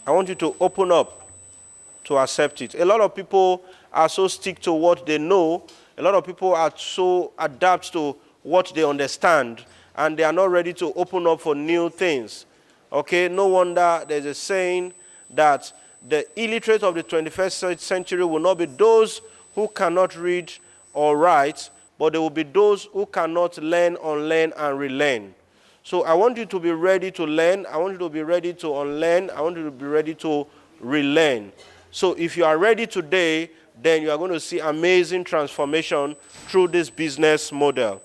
I want you to open up to accept it. A lot of people are so stick to what they know. A lot of people are so adapt to what they understand, and they are not ready to open up for new things. Okay, no wonder there's a saying that the illiterate of the 21st century will not be those who cannot read or write, but they will be those who cannot learn, unlearn, and relearn. So I want you to be ready to learn. I want you to be ready to unlearn. I want you to be ready to relearn. So if you are ready today, then you are going to see amazing transformation through this business model.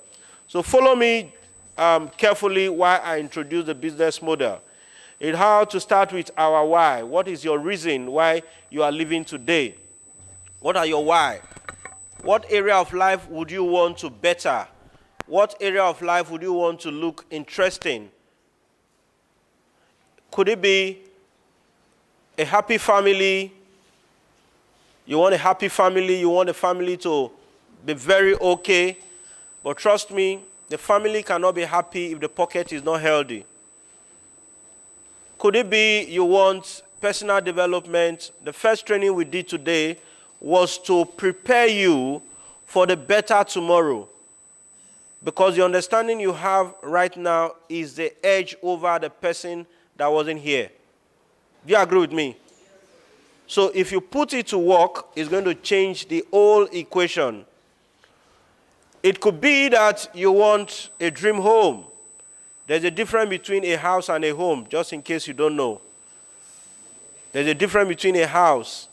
So follow me carefully while I introduce the business model. It has to start with our why. What is your reason why you are living today? What are your why? What area of life would you want to better? What area of life would you want to look interesting? Could it be a happy family? You want a happy family. You want the family to be very okay. But trust me, the family cannot be happy if the pocket is not healthy. Could it be you want personal development? The first training we did today was to prepare you for the better tomorrow. Because the understanding you have right now is the edge over the person that wasn't here. Do you agree with me? So if you put it to work, it's going to change the whole equation. It could be that you want a dream home. There's a difference between a house and a home, just in case you don't know. There's a difference between a house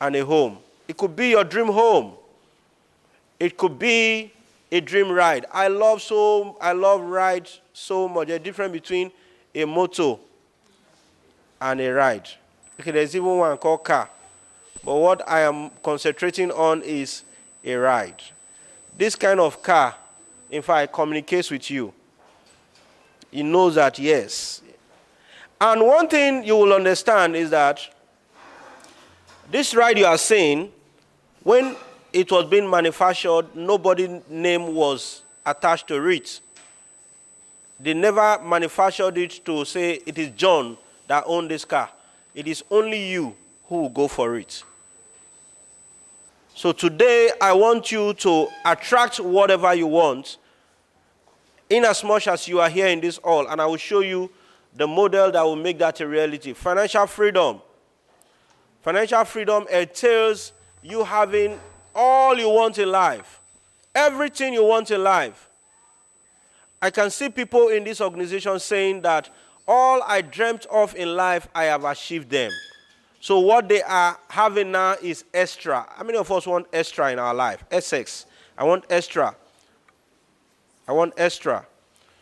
and a home. It could be your dream home. It could be a dream ride. I love ride so much. There's a difference between a motor and a ride. Okay, there's even one called car. But what I am concentrating on is a ride. This kind of car, in fact, communicates with you. It knows that, yes. And one thing you will understand is that this ride you are seeing, when it was being manufactured, nobody's name was attached to it. They never manufactured it to say it is John that owns this car. It is only you who will go for it. So today, I want you to attract whatever you want, in as much as you are here in this hall, and I will show you the model that will make that a reality. Financial freedom. Financial freedom entails you having all you want in life, everything you want in life. I can see people in this organization saying that all I dreamt of in life, I have achieved them. So what they are having now is extra. How many of us want extra in our life? Essex. I want extra. I want extra.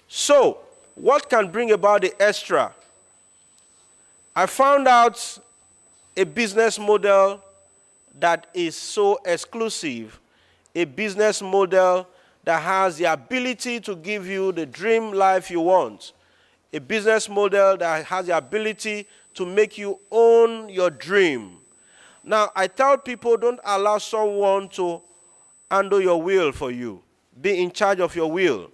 So, what can bring about the extra? I found out a business model that is so exclusive, a business model that has the ability to give you the dream life you want, a business model that has the ability to make you own your dream. Now, I tell people, don't allow someone to handle your will for you. Be in charge of your will.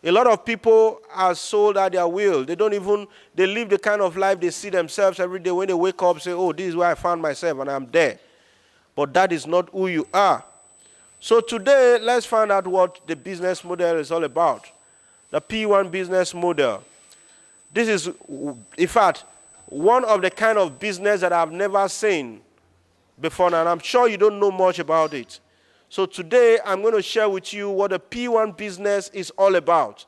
A lot of people are sold out their will. They live the kind of life they see themselves every day. When they wake up, say, oh, this is where I found myself and I'm there. But that is not who you are. So today, let's find out what the business model is all about. The P1 business model. This is, in fact, one of the kind of business that I've never seen before, and I'm sure you don't know much about it. So today, I'm going to share with you what a P1 business is all about.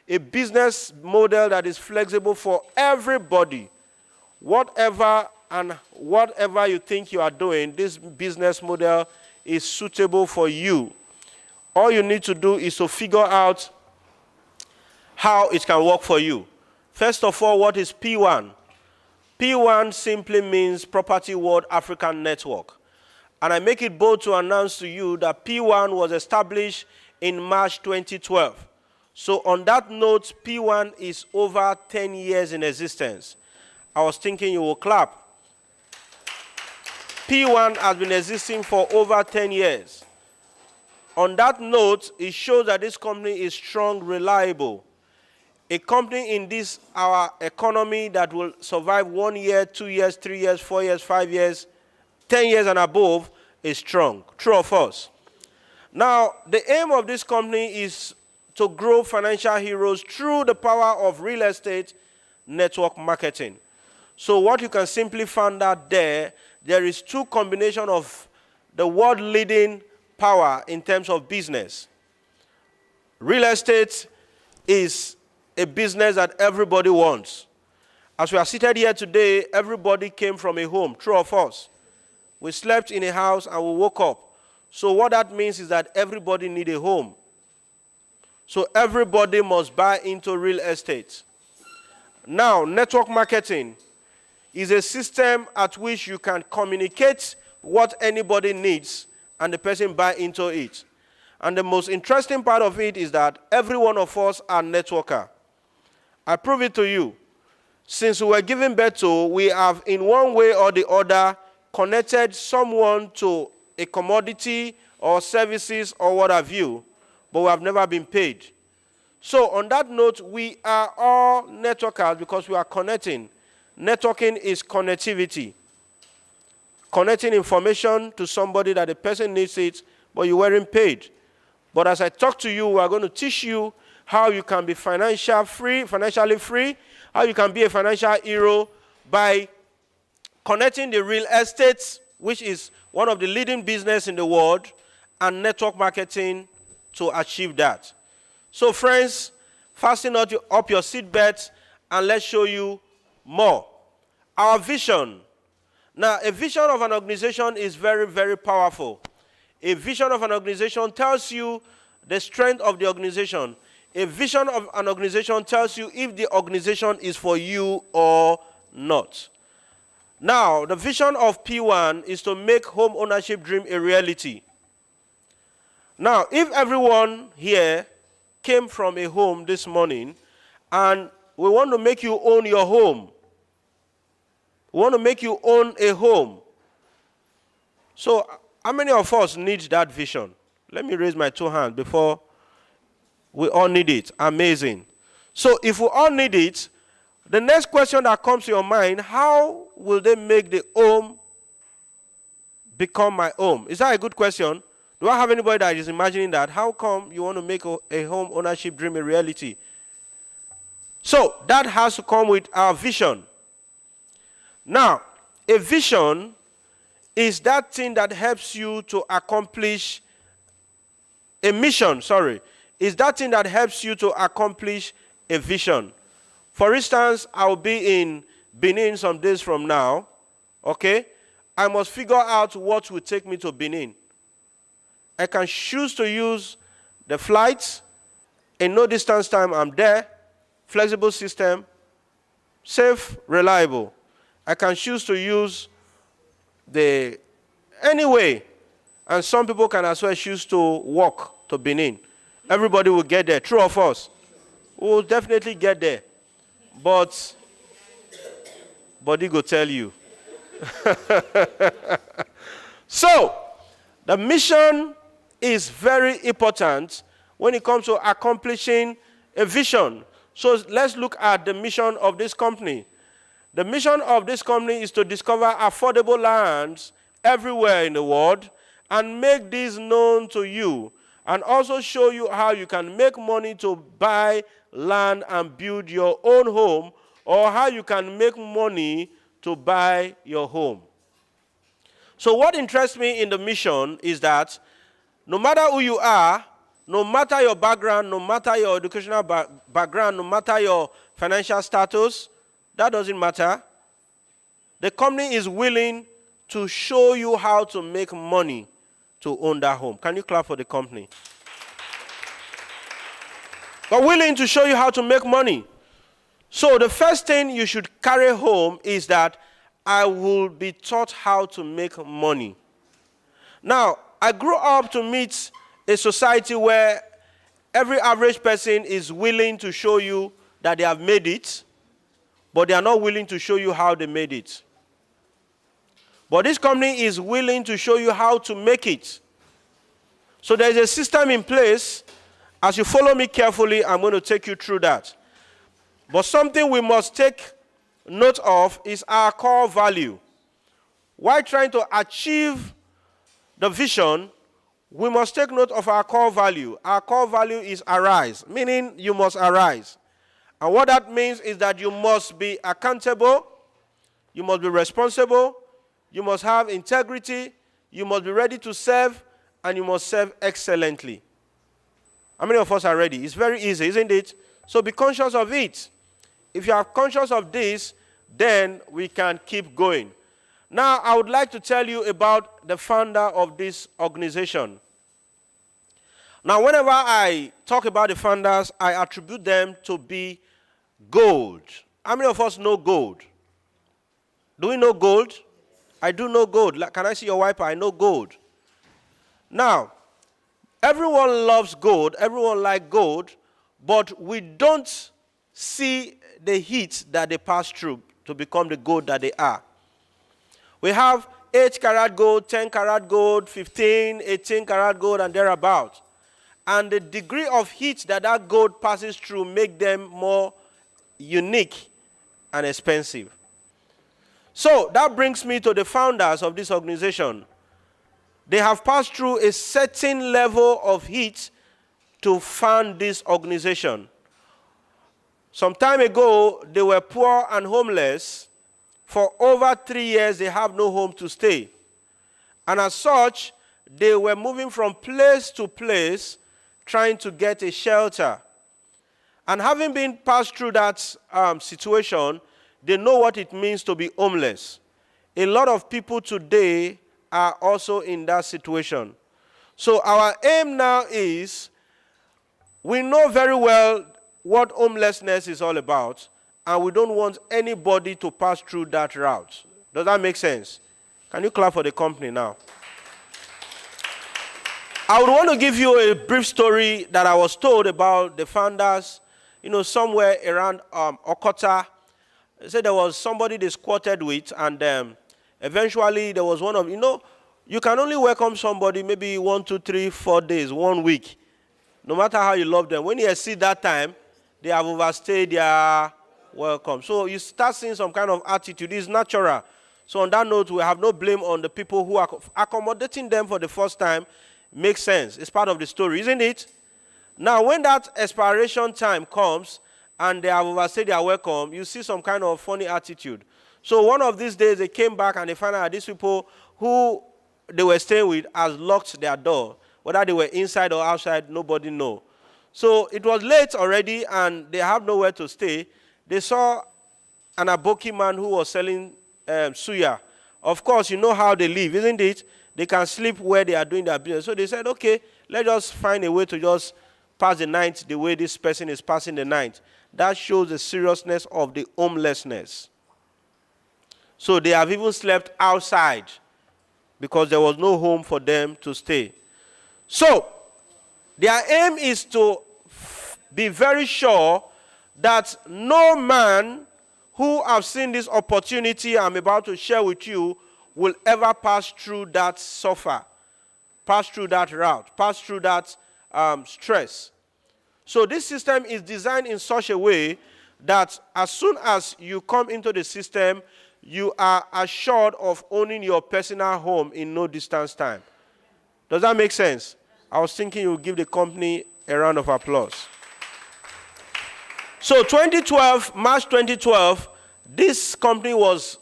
A business model that is flexible for everybody. Whatever you think you are doing, this business model is suitable for you. All you need to do is to figure out how it can work for you. First of all, what is P1? P1 simply means Property World African Network. And I make it bold to announce to you that P1 was established in March 2012. So on that note, P1 is over 10 years in existence. I was thinking you will clap. P1 has been existing for over 10 years. On that note, it shows that this company is strong, reliable. A company in this, our economy, that will survive 1 year, 2 years, 3 years, 4 years, 5 years, 10 years and above is strong. True or false? Now, the aim of this company is to grow financial heroes through the power of real estate network marketing. So what you can simply find out there is two combinations of the world-leading power in terms of business. Real estate is a business that everybody wants. As we are seated here today, everybody came from a home. True or false? We slept in a house and we woke up. So what that means is that everybody needs a home. So everybody must buy into real estate. Now, network marketing is a system at which you can communicate what anybody needs and the person buy into it. And the most interesting part of it is that every one of us are networker. I prove it to you. Since we were given birth to, we have in one way or the other connected someone to a commodity or services or what have you, but we have never been paid. So on that note, we are all networkers because we are connecting. Networking is connectivity. Connecting information to somebody that the person needs it, but you weren't paid. But as I talk to you, we are going to teach you how you can be financially free, how you can be a financial hero by connecting the real estate, which is one of the leading business in the world, and network marketing to achieve that. So friends, fasten up your seatbelts and let's show you more. Our vision. Now, a vision of an organization is very, very powerful. A vision of an organization tells you the strength of the organization. A vision of an organization tells you if the organization is for you or not. Now, the vision of P1 is to make home ownership dream a reality. Now, if everyone here came from a home this morning and we want to make you own your home, we want to make you own a home. So, how many of us need that vision? Let me raise my two hands before we all need it. Amazing. So, if we all need it, the next question that comes to your mind, how will they make the home become my home? Is that a good question? Do I have anybody that is imagining that? How come you want to make a home ownership dream a reality? So, that has to come with our vision. Now, a vision is that thing that helps you to accomplish a mission, is that thing that helps you to accomplish a vision. For instance, I'll be in Benin some days from now, okay? I must figure out what will take me to Benin. I can choose to use the flights, in no distance time I'm there, flexible system, safe, reliable. I can choose to use anyway, and some people can as well choose to walk to Benin. Everybody will get there, true or false? We will definitely get there. But body go tell you. So, the mission is very important when it comes to accomplishing a vision. So let's look at the mission of this company. The mission of this company is to discover affordable lands everywhere in the world and make these known to you, and also show you how you can make money to buy land and build your own home, or how you can make money to buy your home. So what interests me in the mission is that no matter who you are, no matter your background, no matter your educational background, no matter your financial status, that doesn't matter. The company is willing to show you how to make money to own that home. Can you clap for the company? They're willing to show you how to make money. So the first thing you should carry home is that I will be taught how to make money. Now, I grew up to meet a society where every average person is willing to show you that they have made it, but they are not willing to show you how they made it. But this company is willing to show you how to make it. So there is a system in place. As you follow me carefully, I'm going to take you through that. But something we must take note of is our core value. While trying to achieve the vision, we must take note of our core value. Our core value is arise, meaning you must arise. And what that means is that you must be accountable, you must be responsible, you must have integrity, you must be ready to serve, and you must serve excellently. How many of us are ready? It's very easy, isn't it? So be conscious of it. If you are conscious of this, then we can keep going. Now, I would like to tell you about the founder of this organization. Now, whenever I talk about the founders, I attribute them to be gold. How many of us know gold? Do we know gold? I do know gold. Can I see your wiper? I know gold. Now, everyone loves gold. Everyone likes gold. But we don't see the heat that they pass through to become the gold that they are. We have 8-karat gold, 10-karat gold, 15, 18-karat gold, and thereabout. And the degree of heat that that gold passes through make them more unique and expensive. So that brings me to the founders of this organization. They have passed through a certain level of heat to found this organization. Some time ago, they were poor and homeless. For over 3 years, they have no home to stay. And as such, they were moving from place to place, trying to get a shelter. And having been passed through that situation, they know what it means to be homeless. A lot of people today are also in that situation. So our aim now is, we know very well what homelessness is all about, and we don't want anybody to pass through that route. Does that make sense? Can you clap for the company now? I would want to give you a brief story that I was told about the founders, somewhere around Okota. They said there was somebody they squatted with, and eventually there was one of, you can only welcome somebody maybe 1, 2, 3, 4 days, 1 week. No matter how you love them. When you exceed that time, they have overstayed their welcome. So you start seeing some kind of attitude. It's natural. So on that note, we have no blame on the people who are accommodating them for the first time. Makes sense. It's part of the story, isn't it? Now, when that expiration time comes and they have overstayed their welcome, you see some kind of funny attitude. So one of these days, they came back and they found out these people who they were staying with has locked their door. Whether they were inside or outside, nobody knows. So it was late already and they have nowhere to stay. They saw an Aboki man who was selling suya. Of course, you know how they live, isn't it? They can sleep where they are doing their business. So they said, okay, let's just find a way to just pass the night the way this person is passing the night. That shows the seriousness of the homelessness. So they have even slept outside because there was no home for them to stay. So their aim is to be very sure that no man who have seen this opportunity I'm about to share with you will ever pass through that suffer, pass through that route, pass through that stress. So this system is designed in such a way that as soon as you come into the system, you are assured of owning your personal home in no distance time. Does that make sense? I was thinking you would give the company a round of applause. So 2012, March 2012, this company was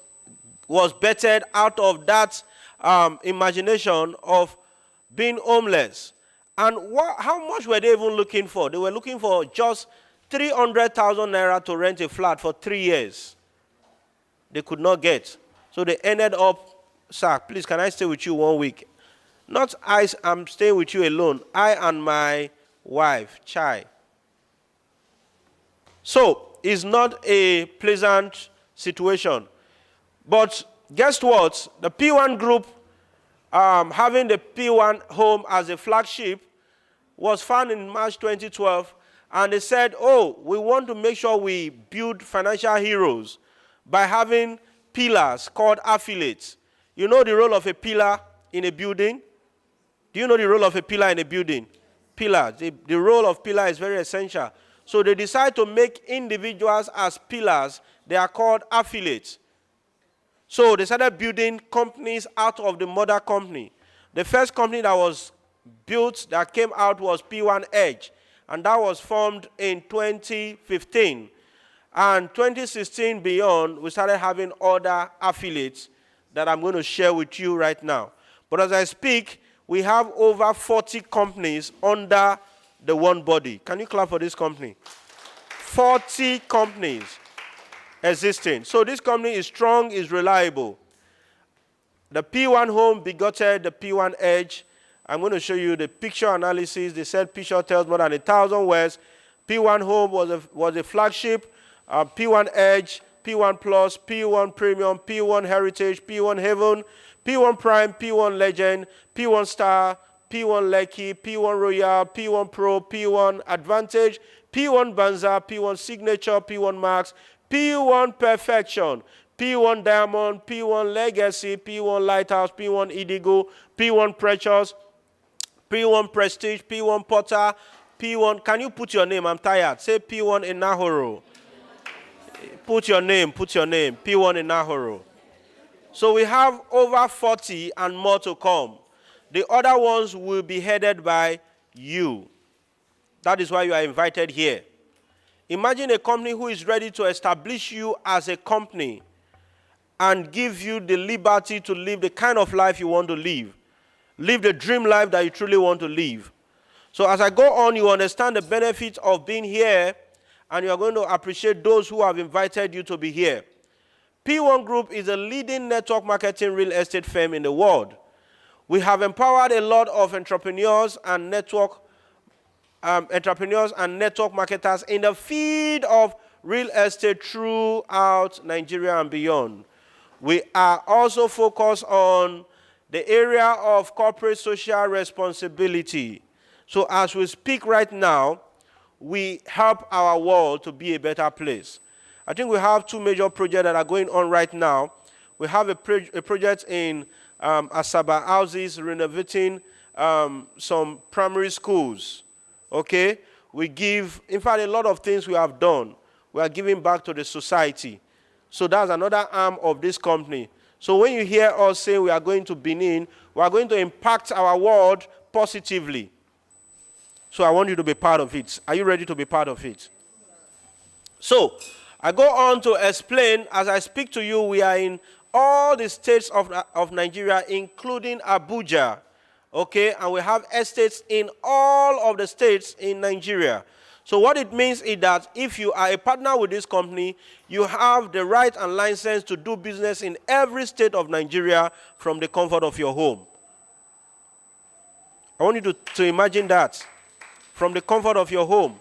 bettered out of that imagination of being homeless. And how much were they even looking for? They were looking for just 300,000 naira to rent a flat for 3 years. They could not get. So they ended up, sir, please, can I stay with you 1 week? Not I'm staying with you alone. I and my wife, Chai. So it's not a pleasant situation. But guess what? The P1 group, having the P1 home as a flagship, was found in March 2012. And they said, oh, we want to make sure we build financial heroes by having pillars called affiliates. You know the role of a pillar in a building? Do you know the role of a pillar in a building? Pillar. The role of pillar is very essential. So they decide to make individuals as pillars. They are called affiliates. So they started building companies out of the mother company. The first company that was built, that came out, was P1 Edge. And that was formed in 2015. And 2016 beyond, we started having other affiliates that I'm going to share with you right now. But as I speak, we have over 40 companies under the one body. Can you clap for this company? 40 companies existing. So this company is strong, is reliable. The P1 Home begotten the P1 Edge. I'm going to show you the picture analysis. They said picture tells more than 1,000 words. P1 Home was a flagship. P1 Edge, P1 Plus, P1 Premium, P1 Heritage, P1 Heaven, P1 Prime, P1 Legend, P1 Star, P1 Lucky, P1 Royal, P1 Pro, P1 Advantage, P1 Banza, P1 Signature, P1 Max, P1 Perfection, P1 Diamond, P1 Legacy, P1 Lighthouse, P1 Indigo, P1 Precious, P1 Prestige, P1 Potter, P1, can you put your name? I'm tired. Say P1 Enahoro. Put your name, P1 Enahoro. So we have over 40 and more to come. The other ones will be headed by you. That is why you are invited here. Imagine a company who is ready to establish you as a company and give you the liberty to live the kind of life you want to live. Live the dream life that you truly want to live. So as I go on, you understand the benefits of being here, and you are going to appreciate those who have invited you to be here. P1 Group is a leading network marketing real estate firm in the world. We have empowered a lot of entrepreneurs and network marketers in the field of real estate throughout Nigeria and beyond. We are also focused on the area of corporate social responsibility. So as we speak right now, we help our world to be a better place. I think we have two major projects that are going on right now. We have a project in Asaba houses, renovating some primary schools. Okay? We give, in fact, a lot of things we have done. We are giving back to the society. So that's another arm of this company. So when you hear us say we are going to Benin, we are going to impact our world positively. So I want you to be part of it. Are you ready to be part of it? So I go on to explain, as I speak to you, we are in all the states of Nigeria, including Abuja. Okay? And we have estates in all of the states in Nigeria. So what it means is that if you are a partner with this company, you have the right and license to do business in every state of Nigeria from the comfort of your home. I want you to imagine that. From the comfort of your home.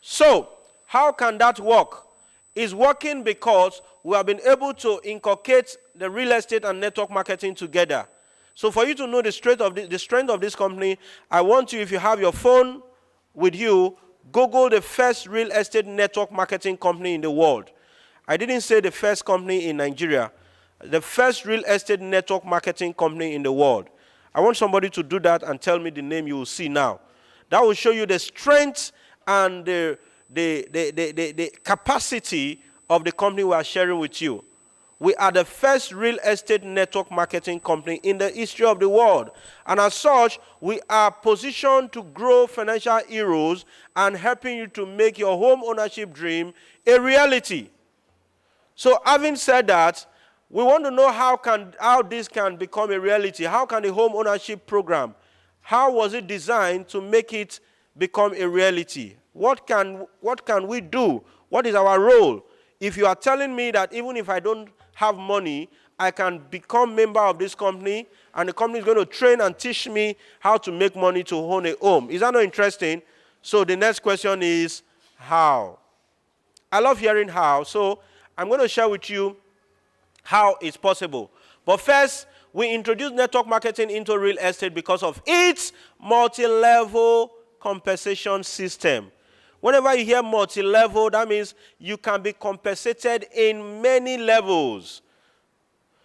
So, how can that work? It's working because we have been able to inculcate the real estate and network marketing together. So for you to know the strength of this company, I want you, if you have your phone with you, Google the first real estate network marketing company in the world. I didn't say the first company in Nigeria. The first real estate network marketing company in the world. I want somebody to do that and tell me the name you will see now. That will show you the strength and the capacity of the company we are sharing with you. We are the first real estate network marketing company in the history of the world. And as such, we are positioned to grow financial heroes and helping you to make your home ownership dream a reality. So having said that, we want to know how this can become a reality. How can the home ownership program, how was it designed to make it become a reality? What can we do? What is our role? If you are telling me that even if I don't have money, I can become member of this company, and the company is going to train and teach me how to make money to own a home. Is that not interesting? So the next question is, how? I love hearing how, so I'm going to share with you how it's possible. But first, we introduced network marketing into real estate because of its multi-level compensation system. Whenever you hear multi-level, that means you can be compensated in many levels.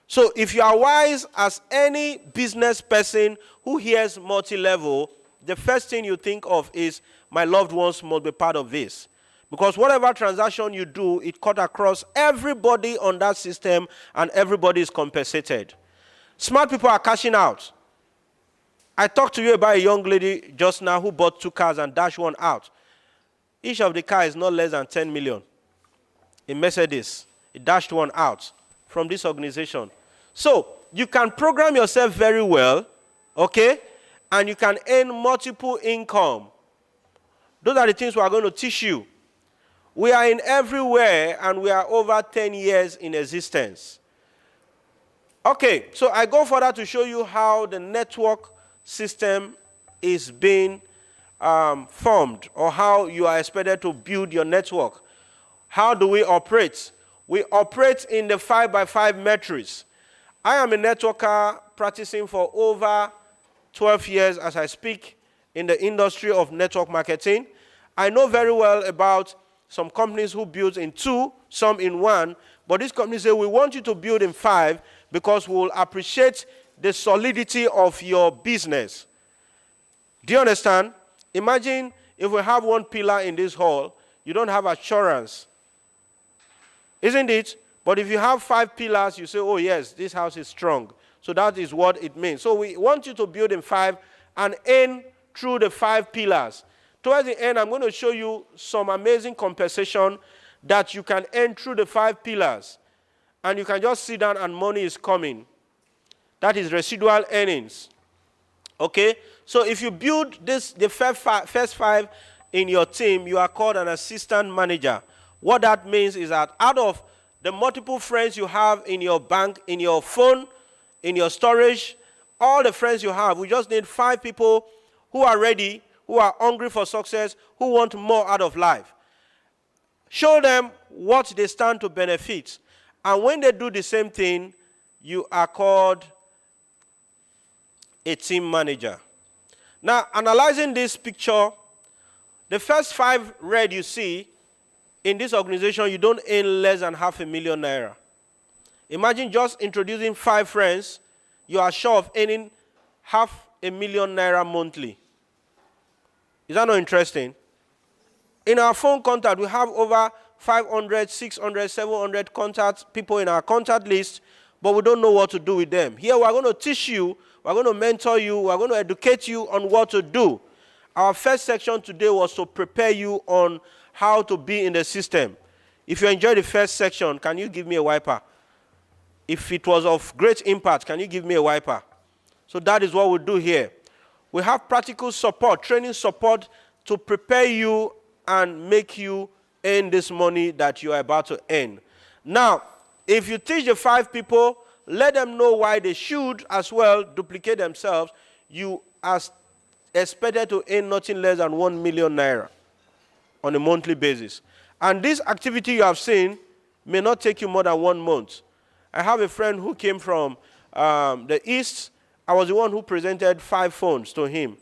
So if you are wise as any business person who hears multi-level, the first thing you think of is, my loved ones must be part of this. Because whatever transaction you do, it cut across everybody on that system and everybody is compensated. Smart people are cashing out. I talked to you about a young lady just now who bought 2 cars and dashed one out. Each of the cars is not less than 10 million. A Mercedes, it dashed one out from this organization. So you can program yourself very well, okay? And you can earn multiple income. Those are the things we are going to teach you. We are in everywhere, and we are over 10 years in existence. Okay, so I go further to show you how the network system is being formed, or how you are expected to build your network. How do we operate? We operate in the 5x5 matrix. I am a networker practicing for over 12 years as I speak in the industry of network marketing. I know very well about some companies who build in 2, some in 1, but these companies say we want you to build in 5 because we will appreciate the solidity of your business. Do you understand? Imagine if we have 1 pillar in this hall, you don't have assurance. Isn't it? But if you have 5 pillars, you say, oh yes, this house is strong. So that is what it means. So we want you to build in 5 and earn through the 5 pillars. Towards the end, I'm going to show you some amazing compensation that you can earn through the 5 pillars. And you can just sit down and money is coming. That is residual earnings. Okay? So if you build the first 5 in your team, you are called an assistant manager. What that means is that out of the multiple friends you have in your bank, in your phone, in your storage, all the friends you have, we just need 5 people who are ready, who are hungry for success, who want more out of life. Show them what they stand to benefit. And when they do the same thing, you are called a team manager. Now, analyzing this picture, the first 5 red you see, in this organization, you don't earn less than $500,000 Imagine just introducing 5 friends, you are sure of earning $500,000 monthly. Is that not interesting? In our phone contact, we have over 500, 600, 700 contact people in our contact list, but we don't know what to do with them. Here, we're going to teach you, we're going to mentor you, we're going to educate you on what to do. Our first section today was to prepare you on how to be in the system. If you enjoyed the first section, can you give me a wiper? If it was of great impact, can you give me a wiper? So that is what we do here. We have practical support, training support to prepare you and make you earn this money that you are about to earn. Now, if you teach the 5 people, let them know why they should as well duplicate themselves, you are expected to earn nothing less than ₦1 million on a monthly basis. And this activity you have seen may not take you more than 1 month. I have a friend who came from the East. I was the one who presented 5 phones to him.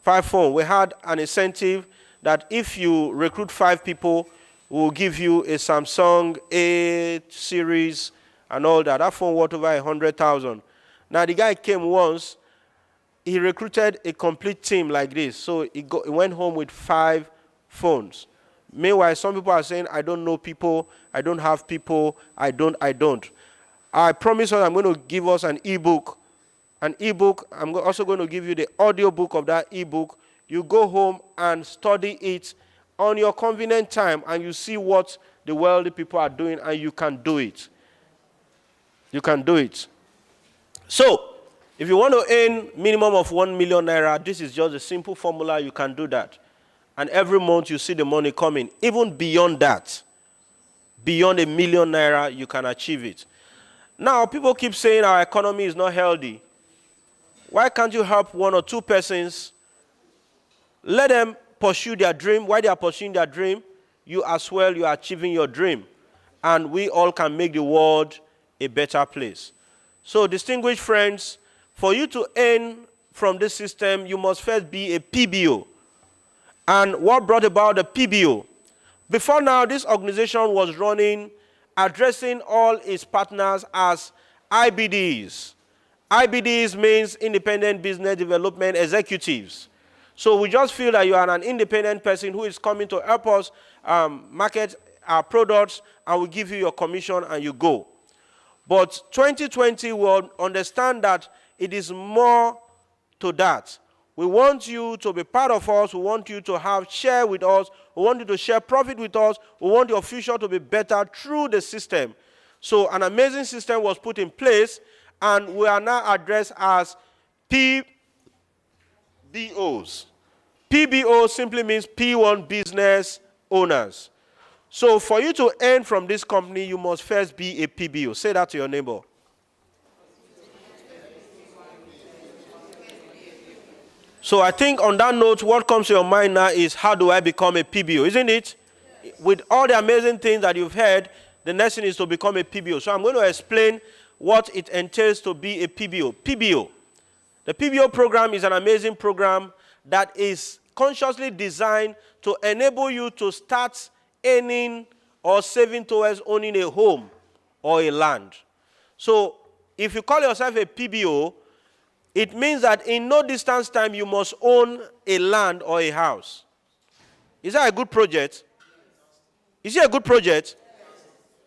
5 phones. We had an incentive that if you recruit 5 people, we'll give you a Samsung A series and all that. That phone worth over 100,000. Now, the guy came once. He recruited a complete team like this. So he went home with 5 phones. Meanwhile, some people are saying, I don't know people, I don't have people, I don't. I promise us I'm going to give us an ebook. An ebook, I'm also going to give you the audio book of that ebook. You go home and study it on your convenient time, and you see what the wealthy people are doing, and you can do it. You can do it. So, if you want to earn minimum of ₦1 million, this is just a simple formula. You can do that. And every month you see the money coming. Even beyond that, beyond ₦1 million, you can achieve it. Now, people keep saying our economy is not healthy. Why can't you help 1 or 2 persons? Let them pursue their dream. While they are pursuing their dream, you as well, you are achieving your dream. And we all can make the world a better place. So, distinguished friends, for you to earn from this system, you must first be a PBO. And what brought about the PBO? Before now, this organization was running, addressing all its partners as IBDs. IBDs means Independent Business Development Executives. So we just feel that you are an independent person who is coming to help us market our products, and we give you your commission and you go. But 2020 will understand that it is more to that. We want you to be part of us. We want you to have share with us. We want you to share profit with us. We want your future to be better through the system. So an amazing system was put in place, and we are now addressed as PBOs. PBO simply means P1 Business Owners. So for you to earn from this company, you must first be a PBO. Say that to your neighbor. So I think on that note, what comes to your mind now is, how do I become a PBO? Isn't it? With all the amazing things that you've heard, the next thing is to become a PBO. So I'm going to explain what it entails to be a PBO. PBO. The PBO program is an amazing program that is consciously designed to enable you to start earning or saving towards owning a home or a land. So if you call yourself a PBO, it means that in no distance time you must own a land or a house. Is that a good project? Is it a good project?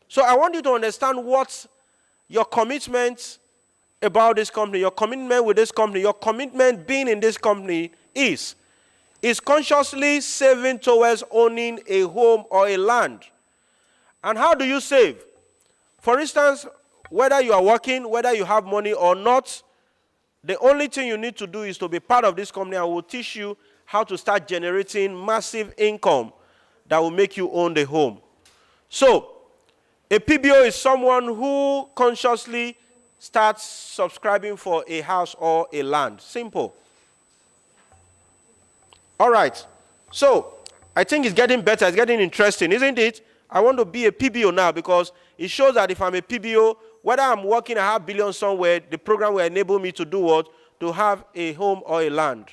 So I want you to understand what your commitment about this company, your commitment with this company, your commitment being in this company is consciously saving towards owning a home or a land. And how do you save? For instance, whether you are working, whether you have money or not, the only thing you need to do is to be part of this company, and we'll teach you how to start generating massive income that will make you own the home. So, a PBO is someone who consciously starts subscribing for a house or a land. Simple. All right. So, I think it's getting better. It's getting interesting, isn't it? I want to be a PBO now because it shows that if I'm a PBO, whether I'm working a $500 million somewhere, the program will enable me to do what? To have a home or a land.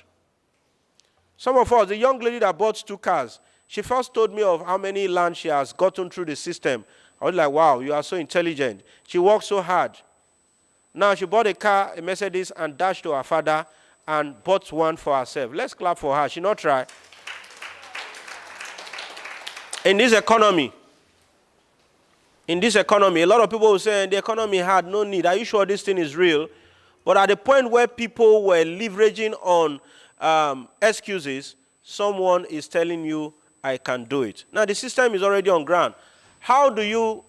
Some of us, the young lady that bought 2 cars, she first told me of how many land she has gotten through the system. I was like, wow, you are so intelligent. She worked so hard. Now she bought a car, a Mercedes, and dashed to her father and bought one for herself. Let's clap for her. She not try. In this economy, a lot of people will say, the economy had no need. Are you sure this thing is real? But at the point where people were leveraging on excuses, someone is telling you, I can do it. Now, the system is already on ground. How do you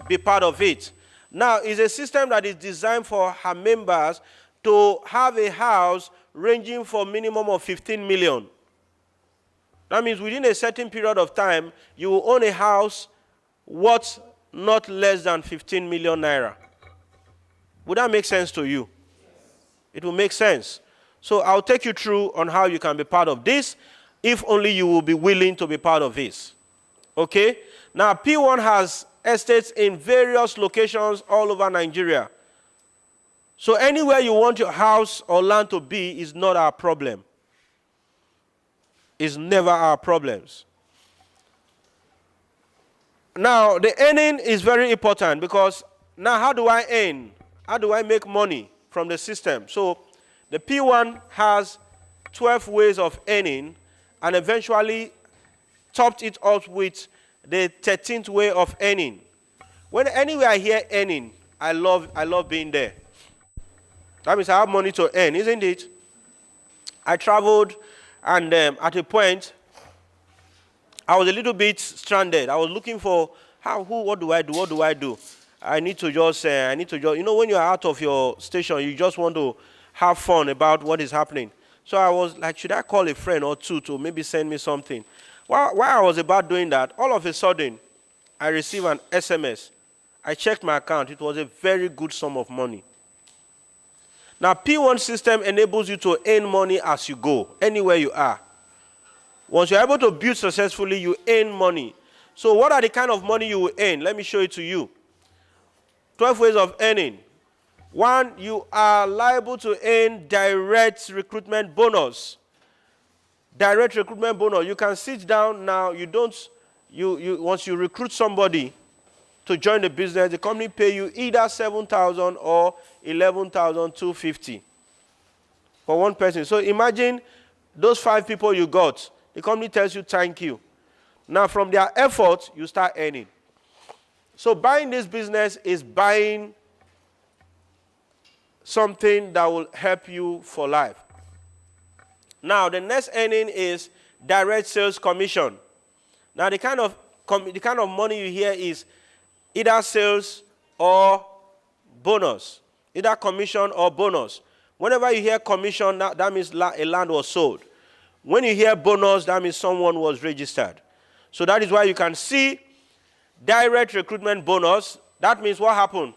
be part of it? Now, it's a system that is designed for her members to have a house ranging from minimum of 15 million. That means within a certain period of time, you will own a house worth not less than 15 million naira. Would that make sense to you? It will make sense. So I'll take you through on how you can be part of this, if only you will be willing to be part of this. Okay? Now, P1 has estates in various locations all over Nigeria. So anywhere you want your house or land to be is not our problem. It's never our problems. Now, the earning is very important because now how do I earn? How do I make money from the system? So the P1 has 12 ways of earning and eventually topped it up with the 13th way of earning. When anywhere I hear earning, I love being there. That means I have money to earn, isn't it? I traveled, and at a point, I was a little bit stranded. I was looking for what do I do? I need to just, you know, when you're out of your station, you just want to have fun about what is happening. So I was like, should I call a friend or two to maybe send me something? While I was about doing that, all of a sudden, I received an SMS. I checked my account. It was a very good sum of money. Now, P1 system enables you to earn money as you go, anywhere you are. Once you're able to build successfully, you earn money. So what are the kind of money you will earn? Let me show it to you. 12 ways of earning. 1, you are liable to earn direct recruitment bonus. Direct recruitment bonus. You can sit down now. Once you recruit somebody to join the business, the company pay you either 7,000 or 11,250 for one person. So imagine those 5 people you got, the company tells you thank you. Now, from their effort, you start earning. So buying this business is buying something that will help you for life. Now, the next earning is direct sales commission. Now, the kind of money you hear is either sales or bonus, either commission or bonus. Whenever you hear commission, that means a land was sold. When you hear bonus, that means someone was registered. So that is why you can see direct recruitment bonus. That means what happened?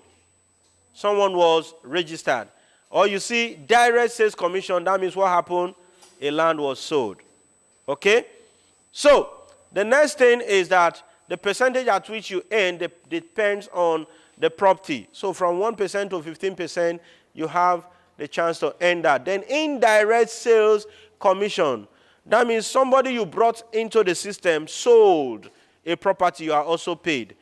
Someone was registered. Or you see direct sales commission. That means what happened? A land was sold. Okay? So the next thing is that the percentage at which you earn depends on the property. So from 1% to 15%, you have the chance to earn that. Then indirect sales commission. That means somebody you brought into the system sold a property, you are also paid.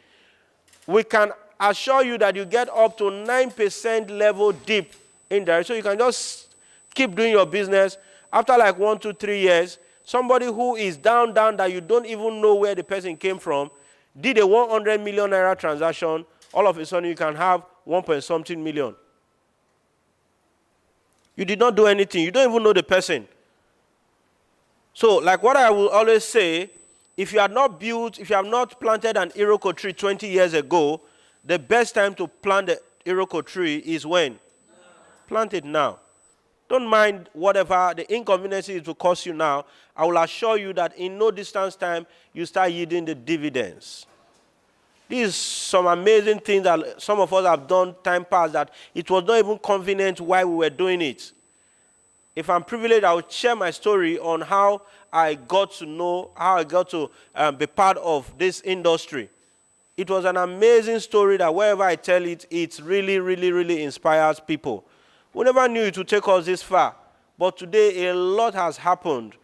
We can assure you that you get up to 9% level dip indirect. So you can just keep doing your business. After like 1 to 3 years, somebody who is down that you don't even know where the person came from, did a 100 million naira transaction, all of a sudden you can have 1.something million. You did not do anything. You don't even know the person. So, like what I will always say, if you have not planted an iroko tree 20 years ago, the best time to plant the iroko tree is when? Now. Plant it now. Don't mind whatever the inconvenience it will cost you now. I will assure you that in no distance time, you start yielding the dividends. These are some amazing things that some of us have done time past that it was not even convenient while we were doing it. If I'm privileged, I will share my story on how I got to be part of this industry. It was an amazing story that wherever I tell it, it really, really, really inspires people. We never knew it would take us this far. But today, a lot has happened.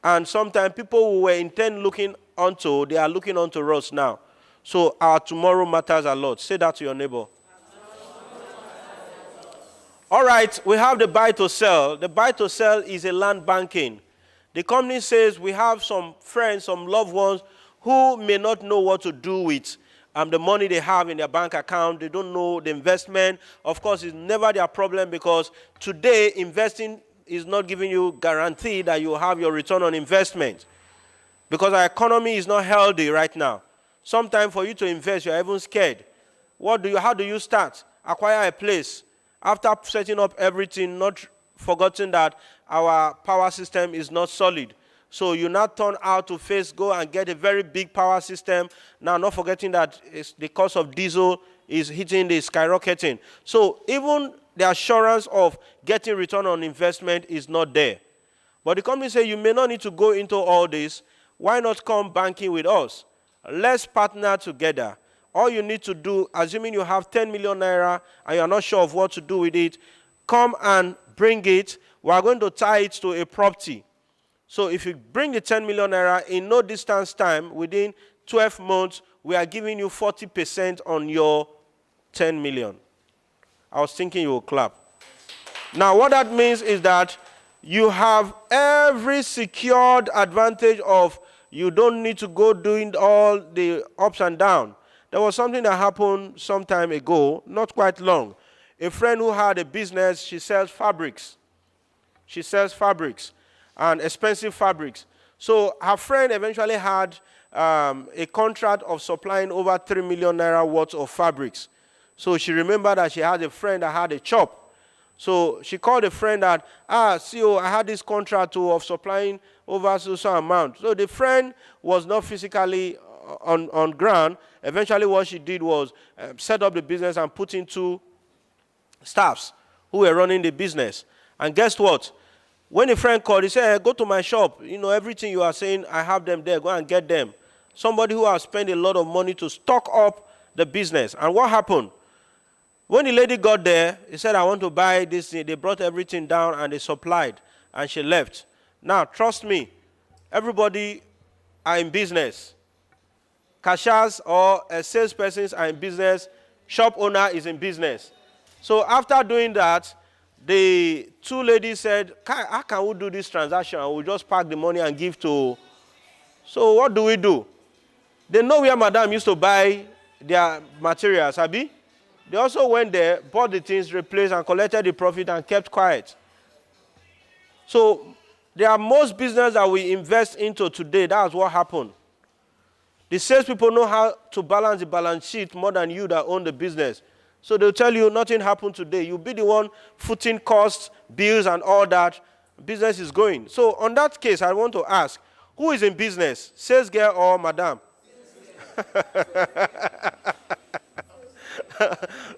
And sometimes people who were intent looking onto, they are looking onto us now. So our tomorrow matters a lot. Say that to your neighbor. All right, we have the buy to sell. The buy to sell is a land banking. The company says we have some friends, some loved ones who may not know what to do with the money they have in their bank account. They don't know the investment. Of course, it's never their problem because today investing is not giving you guarantee that you have your return on investment because our economy is not healthy right now. Sometimes for you to invest, you're even scared. How do you start? Acquire a place. After setting up everything, not forgetting that our power system is not solid. So you now turn out to go and get a very big power system. Now not forgetting that the cost of diesel is hitting the skyrocketing. So even the assurance of getting return on investment is not there. But the company says you may not need to go into all this. Why not come banking with us? Let's partner together. All you need to do, assuming you have 10 million naira and you're not sure of what to do with it, come and bring it. We are going to tie it to a property. So if you bring the 10 million naira in no distance time, within 12 months, we are giving you 40% on your 10 million. I was thinking you will clap. Now what that means is that you have every secured advantage of you don't need to go doing all the ups and downs. There was something that happened some time ago, not quite long. A friend who had a business, she sells fabrics. She sells fabrics and expensive fabrics. So her friend eventually had a contract of supplying over 3 million naira worth of fabrics. So she remembered that she had a friend that had a shop. So she called a friend that, CEO, I had this contract of supplying over so amount. So the friend was not physically on ground. Eventually what she did was set up the business and put in 2 staffs who were running the business. And guess what? When a friend called, he said, hey, go to my shop. You know, everything you are saying, I have them there. Go and get them. Somebody who has spent a lot of money to stock up the business. And what happened? When the lady got there, he said, I want to buy this. They brought everything down and they supplied. And she left. Now, trust me, everybody are in business. Cashiers or salespersons are in business. Shop owner is in business. So after doing that, the two ladies said, how can we do this transaction? We'll just pack the money and give to... So what do? They know where Madam used to buy their materials, Abi. They also went there, bought the things, replaced, and collected the profit and kept quiet. So there are most business that we invest into today. That's what happened. The salespeople know how to balance the balance sheet more than you that own the business. So they'll tell you nothing happened today. You'll be the one footing costs, bills, and all that. Business is going. So on that case, I want to ask, who is in business? Sales girl or madam?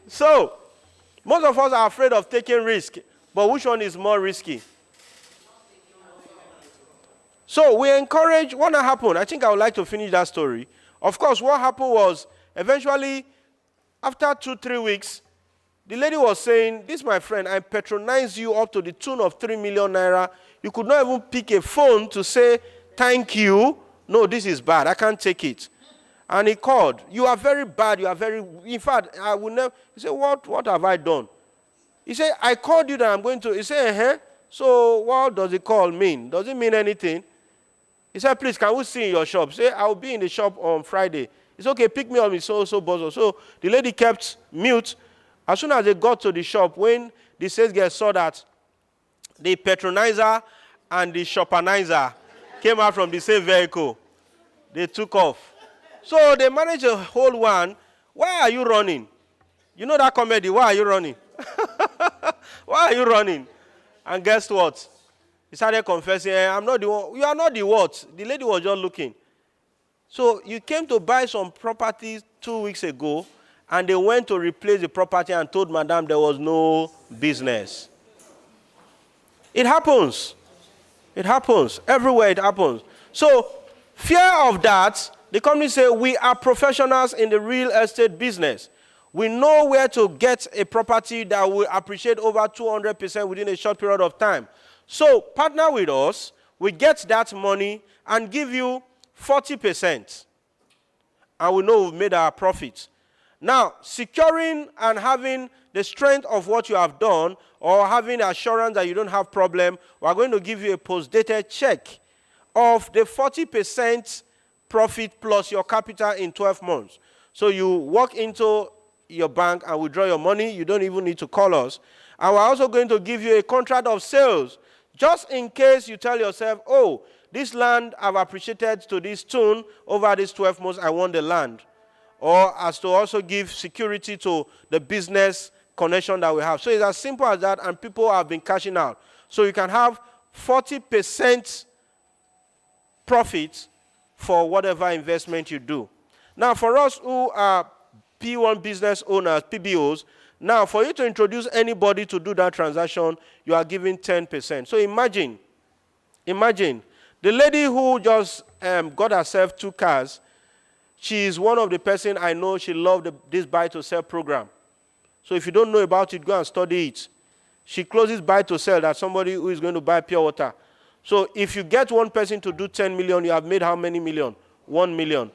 So, most of us are afraid of taking risk. But which one is more risky? So we encourage, what happened? I think I would like to finish that story. Of course, what happened was, eventually, after 2-3 weeks, the lady was saying, this, my friend, I patronized you up to the tune of 3 million naira. You could not even pick a phone to say, thank you. No, this is bad. I can't take it. And he called. You are very bad. You are very, in fact, I will never. He said, what have I done? He said, I called you that I'm going to. He said, So what does the call mean? Does it mean anything? He said, please, can we see in your shop? Say, I'll be in the shop on Friday. It's okay, pick me up in so-so bozo. So the lady kept mute. As soon as they got to the shop, when the sales girl saw that the patronizer and the shopanizer came out from the same vehicle, they took off. So they managed to hold one. Why are you running? You know that comedy, why are you running? Why are you running? And guess what? He started confessing, I'm not the one. You are not the what? The lady was just looking. So you came to buy some property 2 weeks ago, and they went to replace the property and told Madam there was no business. It happens. It happens. Everywhere it happens. So fear of that, the company say we are professionals in the real estate business. We know where to get a property that will appreciate over 200% within a short period of time. So partner with us, we get that money and give you 40%. And we know we've made our profit. Now, securing and having the strength of what you have done or having assurance that you don't have problem, we're going to give you a post-dated check of the 40% profit plus your capital in 12 months. So you walk into your bank and withdraw your money. You don't even need to call us. And we're also going to give you a contract of sales just in case you tell yourself, oh, this land I've appreciated to this tune over these 12 months, I want the land. Or as to also give security to the business connection that we have. So it's as simple as that, and people have been cashing out. So you can have 40% profit for whatever investment you do. Now, for us who are P1 business owners, PBOs, now for you to introduce anybody to do that transaction, you are giving 10%. So imagine, the lady who just got herself 2 cars, she is one of the person I know she loved this buy to sell program. So if you don't know about it, go and study it. She closes buy to sell that somebody who is going to buy pure water. So if you get one person to do 10 million, you have made how many million? 1 million.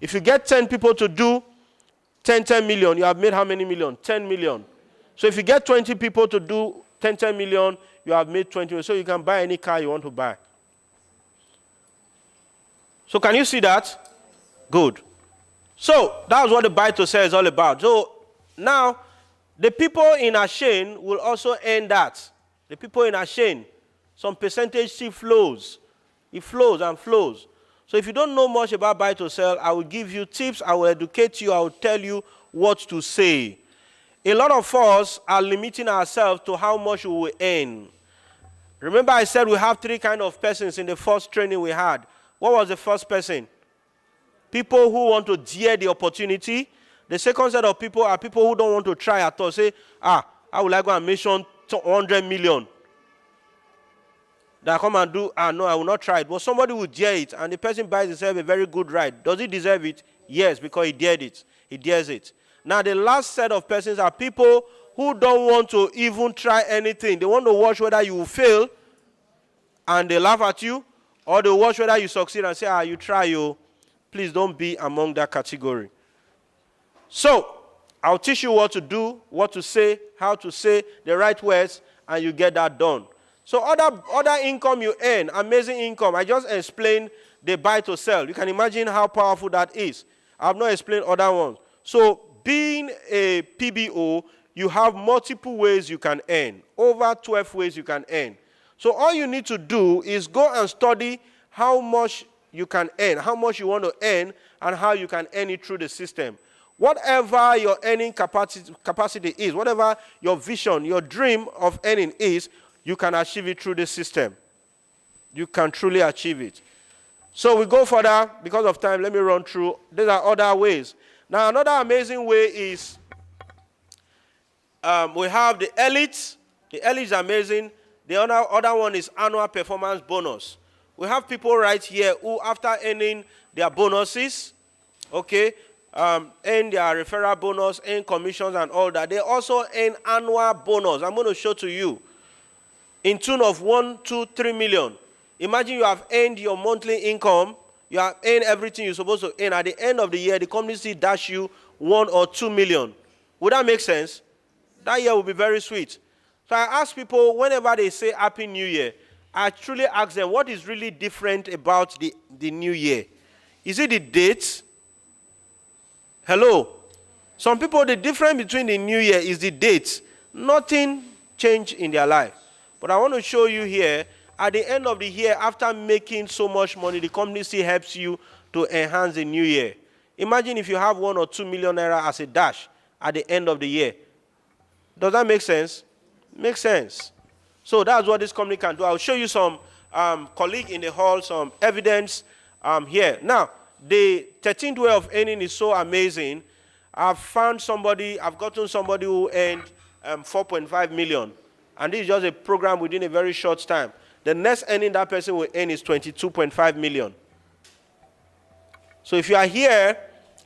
If you get 10 people to do 10 million, you have made how many million? 10 million. So if you get 20 people to do 10 million, you have made 20 million. So you can buy any car you want to buy. So can you see that? Good. So that's what the buy to sell is all about. So now the people in Ashain will also earn that. The people in Ashain, some percentage still flows. It flows and flows. So if you don't know much about buy to sell, I will give you tips, I will educate you, I will tell you what to say. A lot of us are limiting ourselves to how much we will earn. Remember I said we have 3 kinds of persons in the first training we had. What was the first person? People who want to dare the opportunity. The second set of people are people who don't want to try at all. Say, I would like to mention 100 million. That come and do, no, I will not try it. But somebody will dare it, and the person buys himself a very good ride. Does he deserve it? Yes, because he dared it. He dares it. Now, the last set of persons are people who don't want to even try anything. They want to watch whether you will fail, and they laugh at you, or they watch whether you succeed and say, you try, you. Please don't be among that category. So, I'll teach you what to do, what to say, how to say the right words, and you get that done. So other income you earn, amazing income. I just explained the buy to sell. You can imagine how powerful that is. I have not explained other ones. So being a PBO, you have multiple ways you can earn. Over 12 ways you can earn. So all you need to do is go and study how much you can earn, how much you want to earn, and how you can earn it through the system. Whatever your earning capacity is, whatever your vision, your dream of earning is, you can achieve it through the system. You can truly achieve it. So we go further. Because of time, let me run through. These are other ways. Now, another amazing way is we have the elite. The elite is amazing. The other one is annual performance bonus. We have people right here who, after earning their bonuses, okay, earn their referral bonus, earn commissions and all that. They also earn annual bonus. I'm going to show to you. In tune of 1, 2, 3 million. Imagine you have earned your monthly income. You have earned everything you're supposed to earn. At the end of the year, the company still dash you 1 or 2 million. Would that make sense? That year will be very sweet. So I ask people, whenever they say Happy New Year, I truly ask them, what is really different about the new year? Is it the date? Hello? Some people, the difference between the new year is the date. Nothing changed in their life. But I want to show you here, at the end of the year, after making so much money, the company still helps you to enhance the new year. Imagine if you have 1 or 2 million naira as a dash at the end of the year. Does that make sense? Makes sense. So that's what this company can do. I'll show you some colleague in the hall, some evidence here. Now, the 13th way of earning is so amazing. I've gotten somebody who earned 4.5 million. And this is just a program within a very short time. The next earning that person will earn is 22.5 million. So if you are here,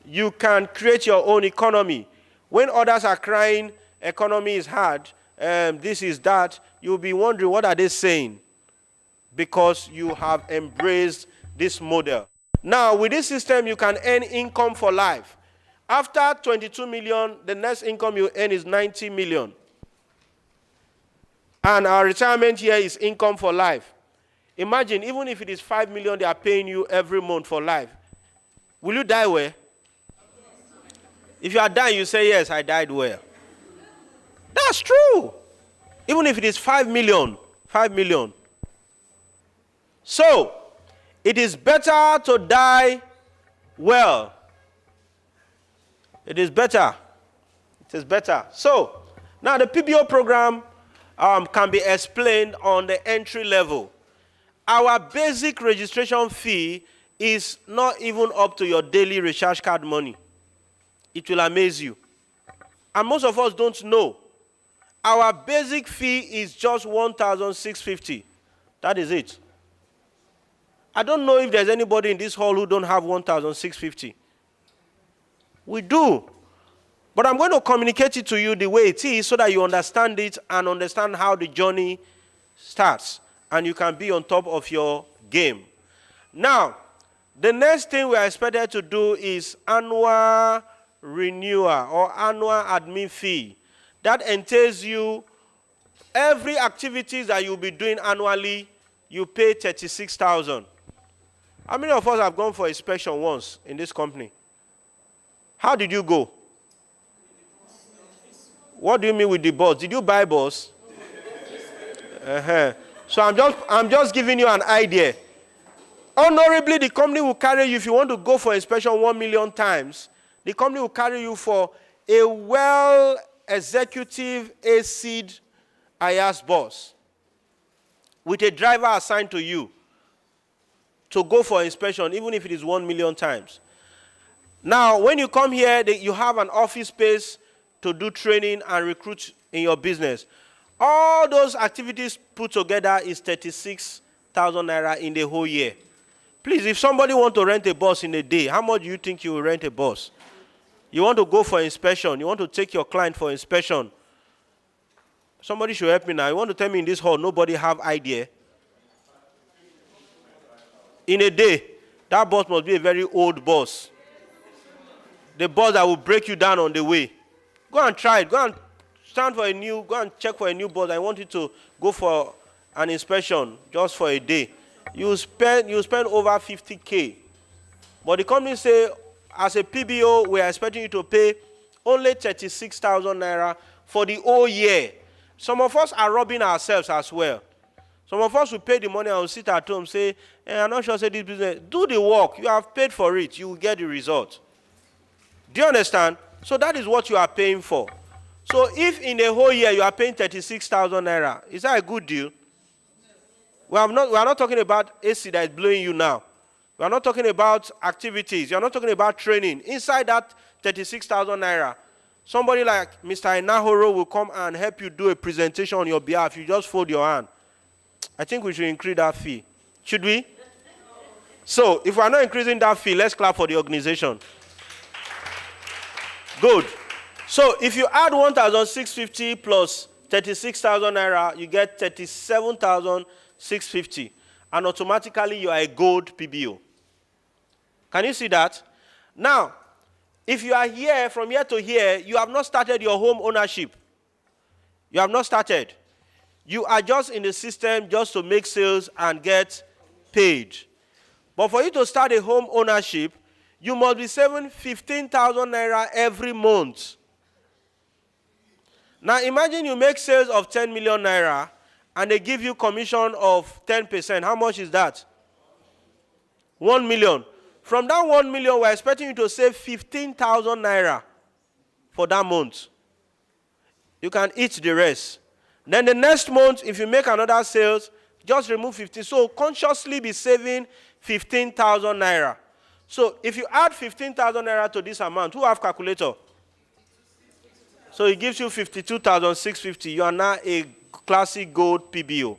you can create your own economy. When others are crying, economy is hard, this is that, you'll be wondering, what are they saying? Because you have embraced this model. Now, with this system, you can earn income for life. After 22 million, the next income you earn is 90 million. And our retirement here is income for life. Imagine, even if it is 5 million they are paying you every month for life. Will you die well? If you are dying, you say, yes, I died well. That's true. Even if it is 5 million, 5 million. So, it is better to die well. It is better. It is better. So, now the PBO program can be explained on the entry level. Our basic registration fee is not even up to your daily recharge card money. It will amaze you. And most of us don't know. Our basic fee is just 1,650. That is it. I don't know if there's anybody in this hall who don't have 1,650. We do. But I'm going to communicate it to you the way it is so that you understand it and understand how the journey starts. And you can be on top of your game. Now, the next thing we are expected to do is annual renewal or annual admin fee. That entails you, every activities that you'll be doing annually, you pay 36,000. How many of us have gone for inspection once in this company? How did you go? What do you mean with the boss? Did you buy boss? So I'm just giving you an idea. Honorably, the company will carry you, if you want to go for inspection 1 million times, the company will carry you for a well-executive AC'd IAS boss with a driver assigned to you to go for inspection, even if it is 1 million times. Now, when you come here, you have an office space to do training and recruit in your business. All those activities put together is 36,000 naira in the whole year. Please, if somebody wants to rent a bus in a day, how much do you think you will rent a bus? You want to go for inspection. You want to take your client for inspection. Somebody should help me now. You want to tell me in this hall, nobody have idea? In a day, that bus must be a very old bus. The bus that will break you down on the way. Go and try it. Go and stand for a new, go and check for a new bus. I want you to go for an inspection just for a day. You spend over 50K. But the company say, as a PBO, we are expecting you to pay only 36,000 naira for the whole year. Some of us are robbing ourselves as well. Some of us will pay the money and will sit at home and say, I'm not sure, say this business. Do the work. You have paid for it. You will get the result. Do you understand? So that is what you are paying for. So if in a whole year you are paying 36,000 naira, is that a good deal? We are not talking about AC that is blowing you now. We are not talking about activities. You are not talking about training. Inside that 36,000 naira, somebody like Mr. Enahoro will come and help you do a presentation on your behalf. You just fold your hand. I think we should increase that fee. Should we? So, if we are not increasing that fee, let's clap for the organization. Good. So, if you add 1,650 plus 36,000 naira, you get 37,650. And automatically, you are a gold PBO. Can you see that? Now, if you are here, from here to here, you have not started your home ownership. You have not started. You are just in the system just to make sales and get paid. But for you to start a home ownership, you must be saving 15,000 naira every month. Now imagine you make sales of 10 million naira and they give you commission of 10%. How much is that? 1 million. From that 1 million, we're expecting you to save 15,000 naira for that month. You can eat the rest. Then the next month, if you make another sales, just remove 15. So consciously be saving 15,000 naira. So if you add 15,000 naira to this amount, who have calculator? So it gives you 52,650. You are now a classic gold PBO.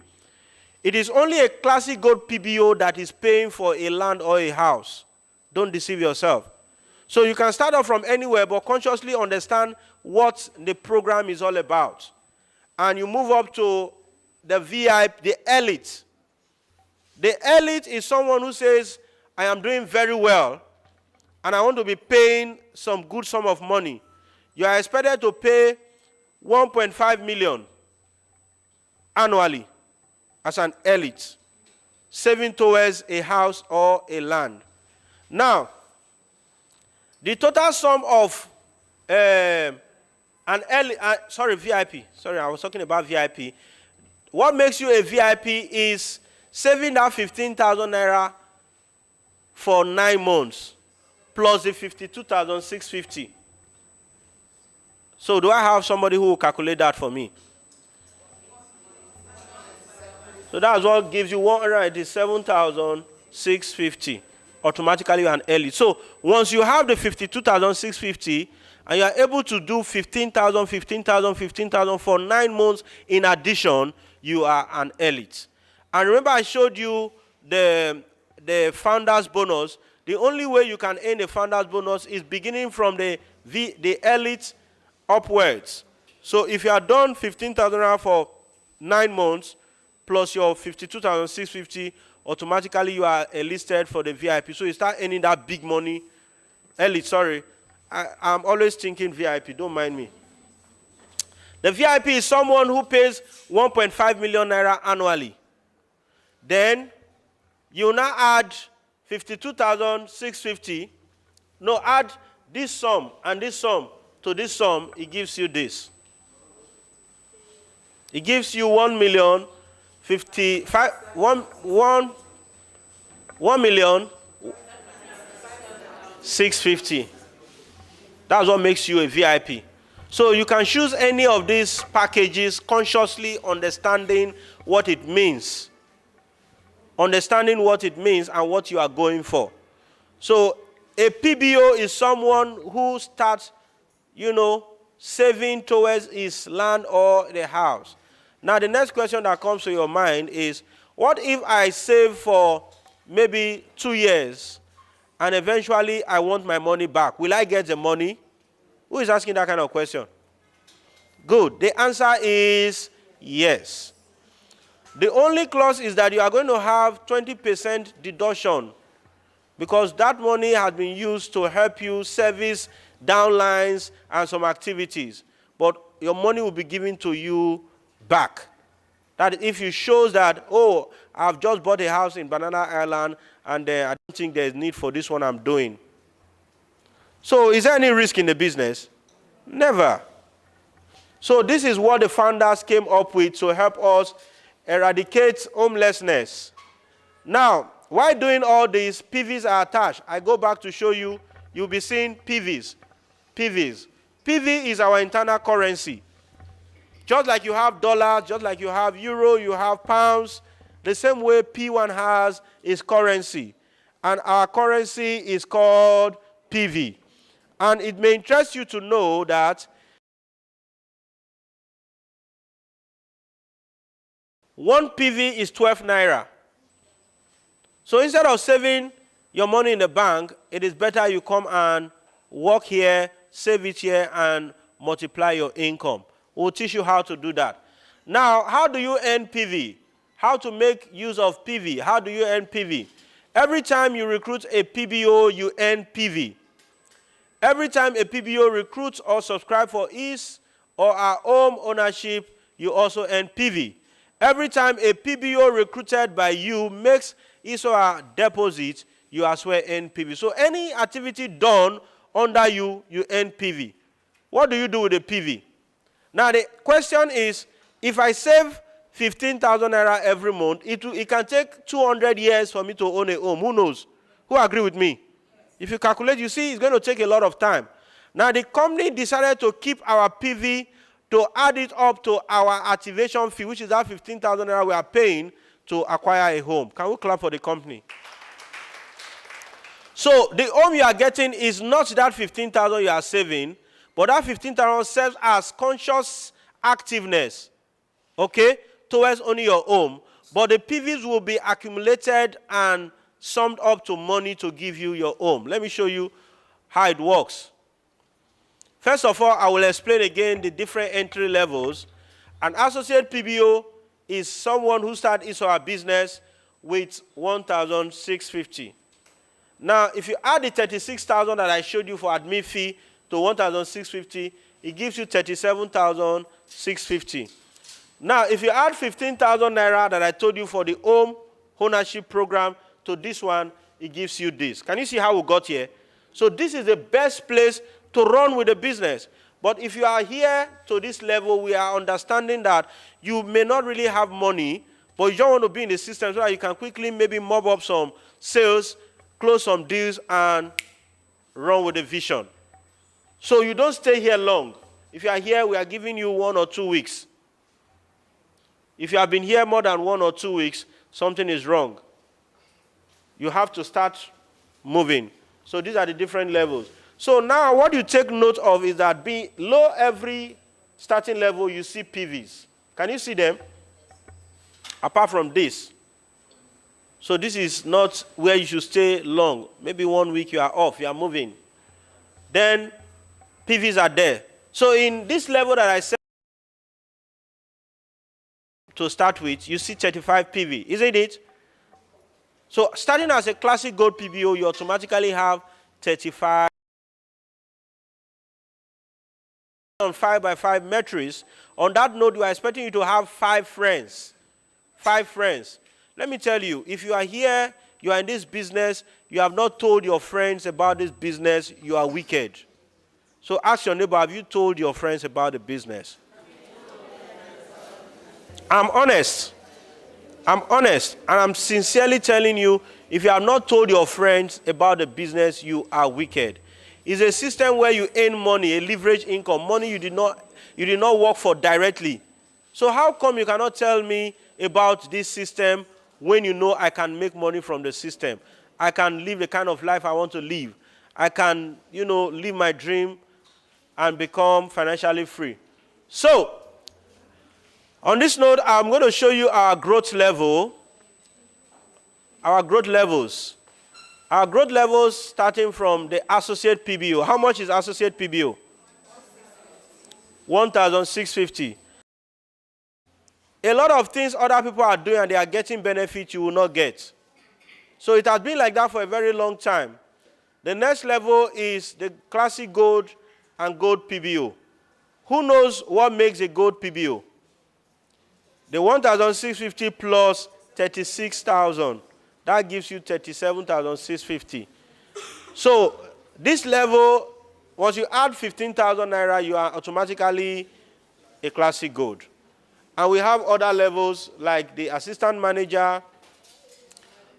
It is only a classic gold PBO that is paying for a land or a house. Don't deceive yourself. So you can start off from anywhere, but consciously understand what the program is all about. And you move up to the VIP, the elite. The elite is someone who says, I am doing very well, and I want to be paying some good sum of money. You are expected to pay 1.5 million annually as an elite, saving towards a house or a land. Now, the total sum of VIP. Sorry, I was talking about VIP. What makes you a VIP is saving that 15,000 naira for 9 months, plus the 52,650. So do I have somebody who will calculate that for me? So that's what gives you 187,650. Automatically you're an elite. So once you have the 52,650 and you are able to do 15,000, 15,000, 15,000 for 9 months in addition, you are an elite. And remember I showed you the founder's bonus. The only way you can earn the founder's bonus is beginning from the elite upwards. So if you are done 15,000 for 9 months plus your 52,650, automatically you are enlisted for the VIP. So you start earning that big money. Elite, sorry. I'm always thinking VIP, don't mind me. The VIP is someone who pays 1.5 million naira annually. Then you now add 52,650. No, add this sum and this sum to this sum, it gives you this. It gives you 1,650,000. That's what makes you a VIP. So you can choose any of these packages consciously understanding what it means. Understanding what it means and what you are going for. So a PBO is someone who starts, saving towards his land or the house. Now the next question that comes to your mind is, what if I save for maybe 2 years and eventually I want my money back? Will I get the money? Who is asking that kind of question? Good. The answer is yes. The only clause is that you are going to have 20% deduction because that money has been used to help you service downlines and some activities. But your money will be given to you back. That if you show that, oh, I've just bought a house in Banana Island and I don't think there's need for this one I'm doing. So is there any risk in the business? Never. So this is what the founders came up with to help us eradicate homelessness. Now, while doing all this, PVs are attached. I go back to show you, you'll be seeing PVs. PVs. PV is our internal currency. Just like you have dollars, just like you have euro, you have pounds, the same way P1 has is currency. And our currency is called PV. And it may interest you to know that 1 PV is 12 naira. So instead of saving your money in the bank, it is better you come and work here, save it here, and multiply your income. We'll teach you how to do that. Now, how do you earn PV? How to make use of PV? How do you earn PV? Every time you recruit a PBO, you earn PV. Every time a PBO recruits or subscribes for his or her home ownership, you also earn PV. Every time a PBO recruited by you makes his or her deposit, you as well earn PV. So any activity done under you, you earn PV. What do you do with the PV? Now the question is, if I save 15,000 naira every month, it can take 200 years for me to own a home. Who knows? Who agree with me? If you calculate, you see it's going to take a lot of time. Now the company decided to keep our PV to add it up to our activation fee, which is that 15,000 naira we are paying to acquire a home. Can we clap for the company? So the home you are getting is not that 15,000 you are saving, but that 15,000 serves as conscious activeness, okay, towards owning your home. But the PVs will be accumulated and summed up to money to give you your home. Let me show you how it works. First of all, I will explain again the different entry levels. An associate PBO is someone who starts his or her business with 1,650. Now, if you add the 36,000 that I showed you for admin fee to 1,650, it gives you 37,650. Now, if you add 15,000 naira that I told you for the home ownership program to this one, it gives you this. Can you see how we got here? So this is the best place to run with the business. But if you are here to this level, we are understanding that you may not really have money, but you don't want to be in the system so that you can quickly maybe mob up some sales, close some deals, and run with the vision. So you don't stay here long. If you are here, we are giving you 1 or 2 weeks. If you have been here more than 1 or 2 weeks, something is wrong. You have to start moving. So these are the different levels. So now what you take note of is that below every starting level, you see PVs. Can you see them? Apart from this. So this is not where you should stay long. Maybe 1 week you are off, you are moving. Then PVs are there. So in this level that I said to start with, you see 35 PV, isn't it? So starting as a classic gold PBO, you automatically have 35 on 5x5 metrics. On that note, we are expecting you to have 5 friends. 5 friends. Let me tell you, if you are here, you are in this business, you have not told your friends about this business, you are wicked. So ask your neighbor, have you told your friends about the business? I'm honest. I'm honest, and I'm sincerely telling you, if you have not told your friends about the business, you are wicked. It's a system where you earn money, a leverage income, money you did not work for directly. So how come you cannot tell me about this system when you know I can make money from the system? I can live the kind of life I want to live. I can, live my dream and become financially free. So, on this note, I'm going to show you our growth level. Our growth levels. Our growth levels starting from the associate PBO. How much is associate PBO? 1,650. A lot of things other people are doing and they are getting benefits you will not get. So it has been like that for a very long time. The next level is the classic gold and gold PBO. Who knows what makes a gold PBO? The 1,650 plus 36,000. That gives you 37,650. So this level, once you add 15,000 naira, you are automatically a classic gold. And we have other levels like the assistant manager,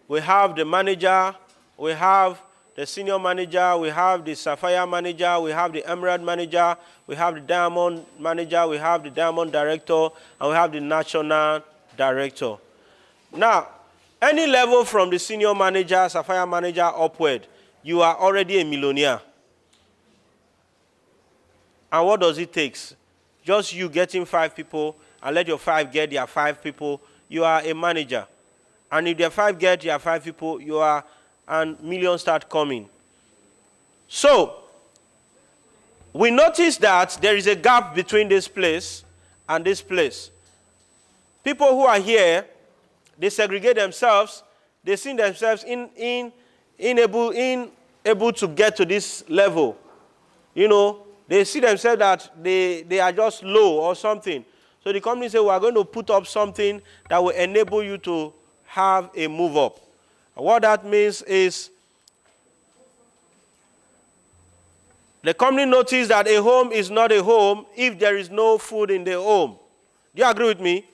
we have the manager, we have the senior manager, we have the sapphire manager, we have the emerald manager, we have the diamond manager, we have the diamond director, and we have the national director. Now, any level from the senior manager, sapphire manager upward, you are already a millionaire. And what does it take? Just you getting 5 people, and let your 5 get their 5 people, you are a manager. And if their 5 get their 5 people, you are, and millions start coming. So, we notice that there is a gap between this place and this place. People who are here, they segregate themselves, they see themselves able to get to this level. You know, they see themselves that they are just low or something. So the company says, we are going to put up something that will enable you to have a move up. And what that means is the company noticed that a home is not a home if there is no food in the home. Do you agree with me? Yes.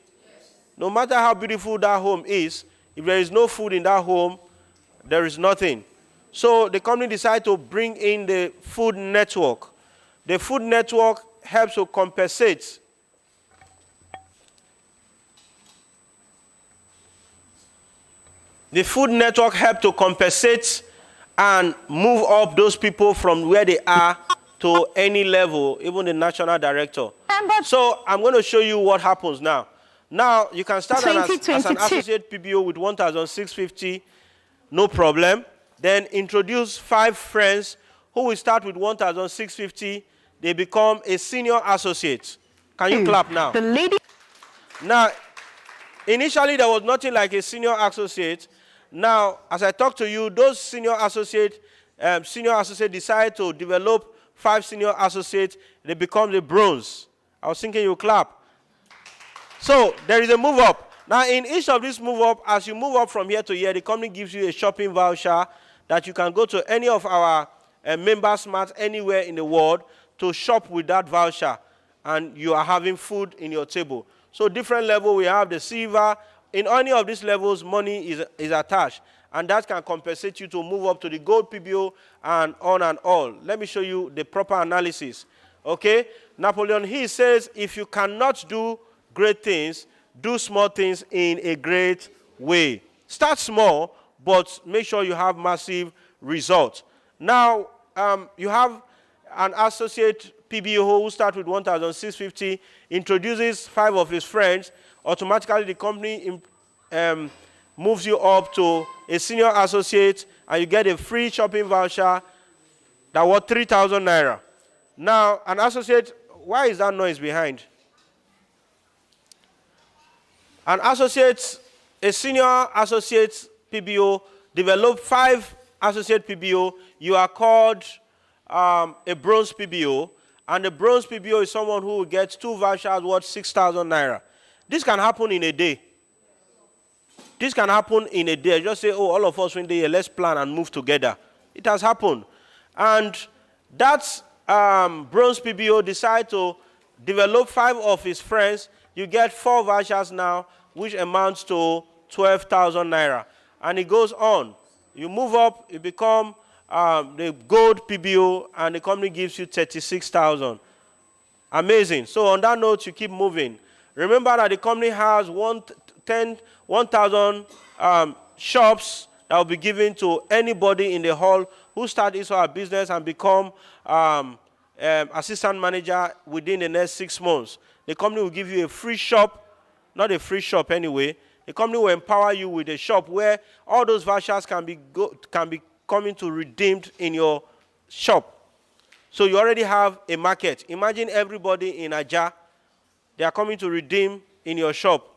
No matter how beautiful that home is, if there is no food in that home, there is nothing. So the company decided to bring in the food network. The food network helps to compensate. The food network helps to compensate and move up those people from where they are to any level, even the national director. So I'm going to show you what happens now. Now, you can start as an associate PBO with 1,650, no problem. Then introduce 5 friends who will start with 1,650. They become a senior associate. Can you clap now? The lady. Now, initially, there was nothing like a senior associate. Now, as I talk to you, those senior associates decide to develop 5 senior associates. They become the bronze. I was thinking you clap. So, there is a move up. Now, in each of these move up, as you move up from here to here, the company gives you a shopping voucher that you can go to any of our members marts anywhere in the world to shop with that voucher. And you are having food in your table. So, different level, we have the silver. In any of these levels, money is attached. And that can compensate you to move up to the gold PBO and on and all. Let me show you the proper analysis. Okay? Napoleon Hill says, if you cannot do great things, do small things in a great way. Start small, but make sure you have massive results. Now, you have an associate PBO who starts with 1,650, introduces 5 of his friends. Automatically, the company moves you up to a senior associate, and you get a free shopping voucher that was 3,000 naira. Now, an associate, why is that noise behind? An associate, a senior associate PBO, develop 5 associate PBO. You are called a bronze PBO, and the bronze PBO is someone who gets 2 vouchers worth 6,000 naira. This can happen in a day. This can happen in a day. Just say, oh, all of us in the day, let's plan and move together. It has happened. And that bronze PBO decided to develop 5 of his friends. You get 4 vouchers now, which amounts to 12,000 naira. And it goes on. You move up, you become the gold PBO, and the company gives you 36,000. Amazing. So on that note, you keep moving. Remember that the company has 1,000 shops that will be given to anybody in the hall who start his or her business and become assistant manager within the next 6 months. The company will give you a free shop, not a free shop anyway. The company will empower you with a shop where all those vouchers can be coming to redeemed in your shop. So you already have a market. Imagine everybody in Aja, they are coming to redeem in your shop.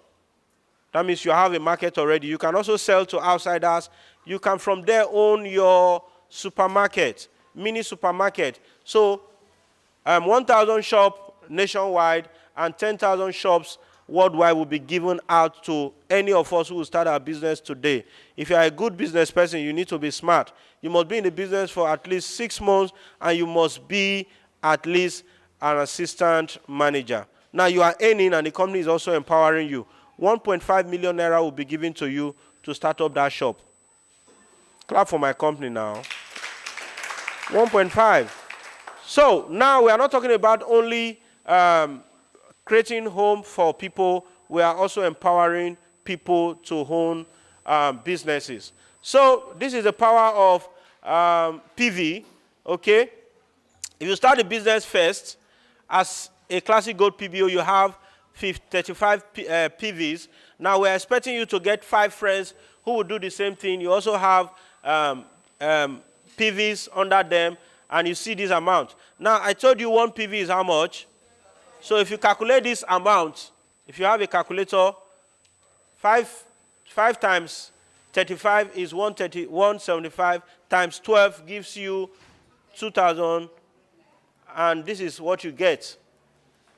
That means you have a market already. You can also sell to outsiders. You can from there own your supermarket, mini supermarket. So 1,000 shop, nationwide, and 10,000 shops worldwide will be given out to any of us who will start our business today. If you are a good business person, you need to be smart. You must be in the business for at least 6 months, and you must be at least an assistant manager. Now you are earning, and the company is also empowering you. 1.5 million naira will be given to you to start up that shop. Clap for my company now. 1.5. So now we are not talking about only creating home for people. We are also empowering people to own businesses. So this is the power of PV, okay? If you start a business first, as a classic gold PBO, you have 35 PVs. Now we're expecting you to get 5 friends who will do the same thing. You also have PVs under them, and you see this amount. Now, I told you 1 PV is how much? So if you calculate this amount, if you have a calculator, 5 times 35 is 175 times 12 gives you 2,000, and this is what you get.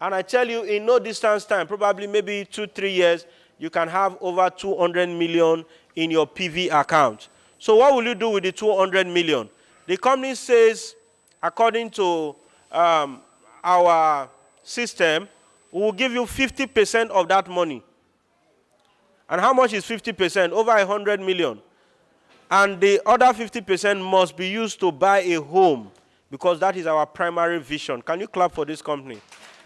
And I tell you, in no distance time, probably maybe 2-3 years, you can have over 200 million in your PV account. So what will you do with the 200 million? The company says, according to our system, we will give you 50% of that money. And how much is 50%? Over 100 million. And the other 50% must be used to buy a home, because that is our primary vision. Can you clap for this company?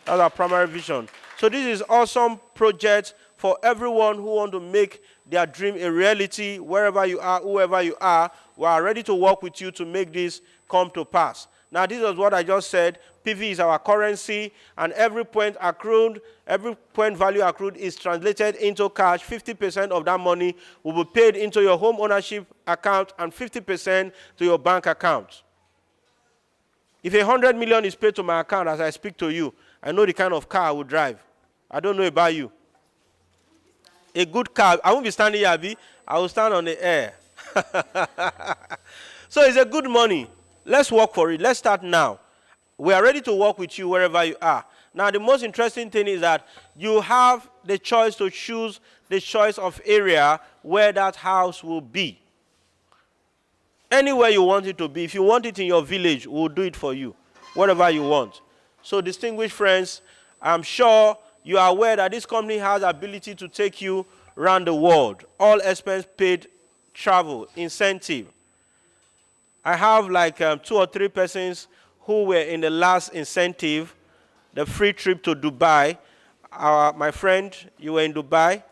That's our primary vision. So this is awesome project for everyone who want to make their dream a reality. Wherever you are, whoever you are, we are ready to work with you to make this come to pass. Now, this is what I just said. PV is our currency, and every point accrued, every point value accrued is translated into cash. 50% of that money will be paid into your home ownership account and 50% to your bank account. If 100 million is paid to my account as I speak to you, I know the kind of car I will drive. I don't know about you. A good car, I won't be standing here, Abi. I will stand on the air. So it's a good money. Let's work for it. Let's start now. We are ready to work with you wherever you are. Now, the most interesting thing is that you have the choice to choose the choice of area where that house will be. Anywhere you want it to be. If you want it in your village, we'll do it for you. Whatever you want. So, distinguished friends, I'm sure you are aware that this company has the ability to take you around the world. All expense paid travel, incentive. I have like 2 or 3 persons who were in the last incentive, the free trip to Dubai. My friend, you were in Dubai.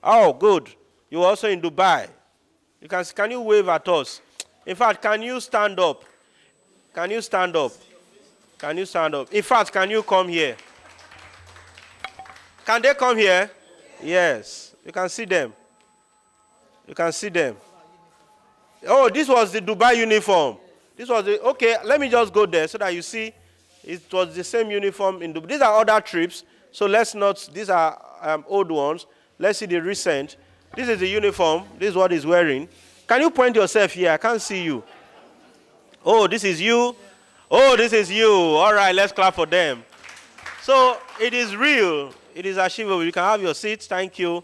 Oh, good. You were also in Dubai. Can you wave at us? In fact, can you stand up? Can you stand up? Can you stand up? In fact, can you come here? Can they come here? Yes. You can see them. You can see them. Oh, this was the Dubai uniform. This was the, okay, let me just go there so that you see it was the same uniform in Dubai. These are other trips, so let's not, these are old ones. Let's see the recent. This is the uniform. This is what he's wearing. Can you point yourself here? I can't see you. Oh, this is you. Oh, this is you. All right, let's clap for them. So it is real. It is achievable. You can have your seats. Thank you.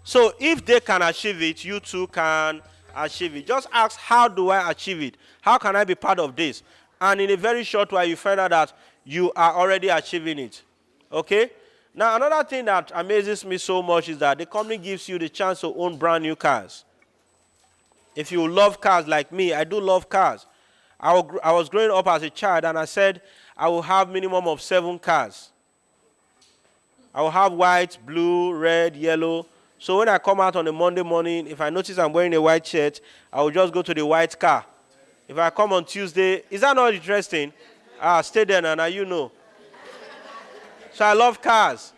So if they can achieve it, you too can achieve it. Just ask, how do I achieve it? How can I be part of this? And in a very short while, you find out that you are already achieving it. Okay? Now, another thing that amazes me so much is that the company gives you the chance to own brand new cars. If you love cars like me, I do love cars. I was growing up as a child, and I said I will have minimum of 7 cars. I will have white, blue, red, yellow. So when I come out on a Monday morning, if I notice I'm wearing a white shirt, I will just go to the white car. If I come on Tuesday, is that not interesting? Stay there, Nana, you know. So I love cars.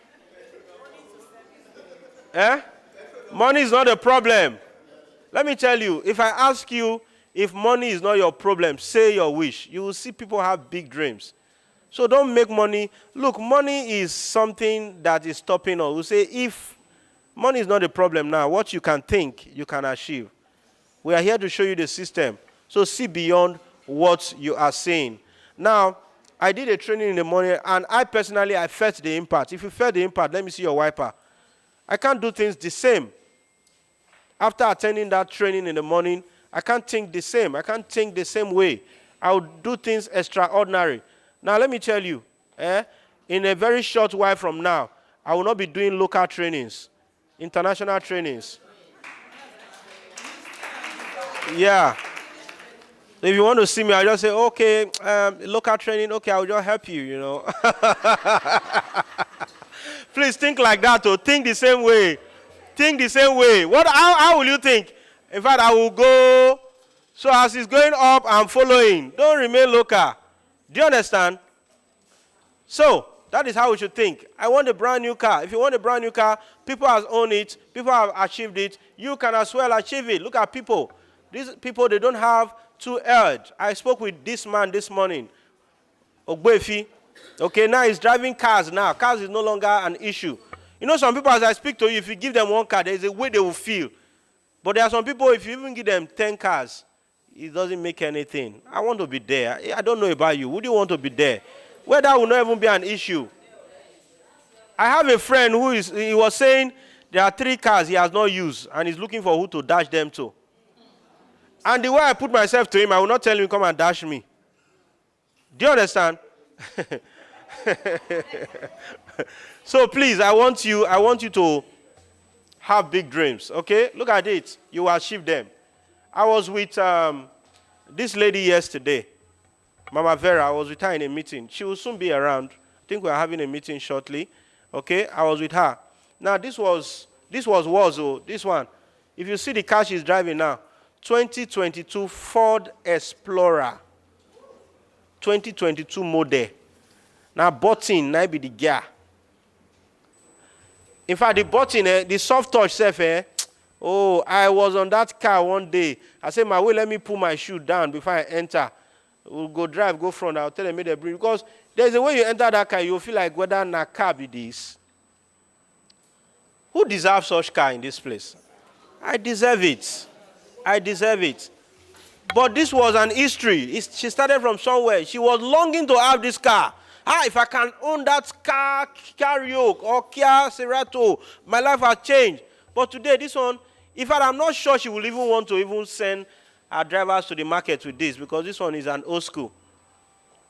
Eh? Money is not a problem. Let me tell you, if I ask you if money is not your problem, say your wish. You will see people have big dreams. So don't make money. Look, money is something that is stopping us. We say if money is not a problem now, what you can think, you can achieve. We are here to show you the system. So see beyond what you are saying. Now, I did a training in the morning, and I felt the impact. If you felt the impact, let me see your wiper. I can't do things the same. After attending that training in the morning, I can't think the same. I can't think the same way. I would do things extraordinary. Now, let me tell you, in a very short while from now, I will not be doing local trainings, international trainings. Yeah. If you want to see me, I'll just say, okay, local training, okay, I'll just help you, you know. Please think like that, or think the same way. Think the same way. How will you think? In fact, I will go, so as it's going up, I'm following. Don't remain local. Do you understand? So, that is how we should think. I want a brand new car. If you want a brand new car, people have owned it, people have achieved it, you can as well achieve it. Look at people. These people, they don't have too urge. I spoke with this man this morning, Ogbefi. Okay, now he's driving cars now. Cars is no longer an issue. You know, some people, as I speak to you, if you give them one car, there's a way they will feel. But there are some people, if you even give them 10 cars, it doesn't make anything. I want to be there. I don't know about you. Would you want to be there? Where that will not even be an issue. I have a friend he was saying there are 3 cars he has not used, and he's looking for who to dash them to. And the way I put myself to him, I will not tell him, come and dash me. Do you understand? So please, I want you to have big dreams, okay? Look at it. You will achieve them. I was with this lady yesterday, Mama Vera. I was with her in a meeting. She will soon be around. I think we are having a meeting shortly. Okay, I was with her. Now, this was this one. If you see the car she's driving now, 2022 Ford Explorer. 2022 model. Now, button, now be the gear. In fact, the button, the soft touch self, oh, I was on that car one day. I said, my way, let me pull my shoe down before I enter. We'll go drive, go front. I'll tell them, make them bring. Because there's a way you enter that car, you'll feel like whether na car be this. Who deserves such car in this place? I deserve it. I deserve it. But this was an history. She started from somewhere. She was longing to have this car. If I can own that car, Karaoke or Kia Cerato, my life has changed. But today, this one, in fact, I'm not sure she will even want to even send her drivers to the market with this, because this one is an old school.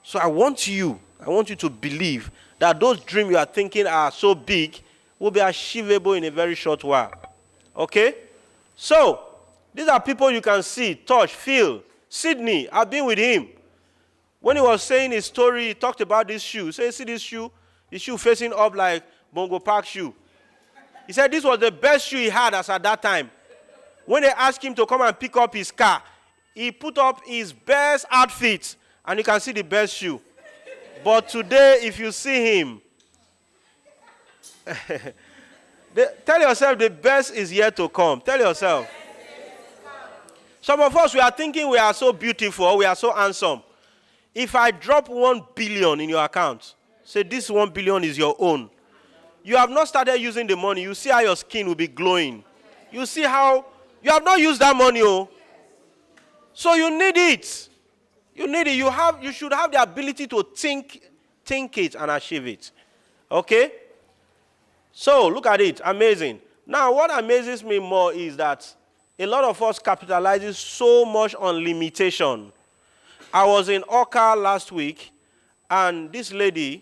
So I want you to believe that those dreams you are thinking are so big will be achievable in a very short while. Okay? So, these are people you can see, touch, feel. Sydney, I've been with him. When he was saying his story, he talked about this shoe. Say, see this shoe? The shoe facing up like Bongo Park shoe. He said this was the best shoe he had as at that time. When they asked him to come and pick up his car, he put up his best outfit, and you can see the best shoe. But today, if you see him, tell yourself the best is yet to come. Tell yourself. Some of us, we are thinking we are so beautiful, we are so handsome. If I drop 1 billion in your account, say this 1 billion is your own. You have not started using the money. You see how your skin will be glowing. You see how you have not used that money. Oh. So you need it. You need it. You should have the ability to think it and achieve it. Okay? So look at it. Amazing. Now what amazes me more is that a lot of us capitalizes so much on limitation. I was in Oka last week, and this lady,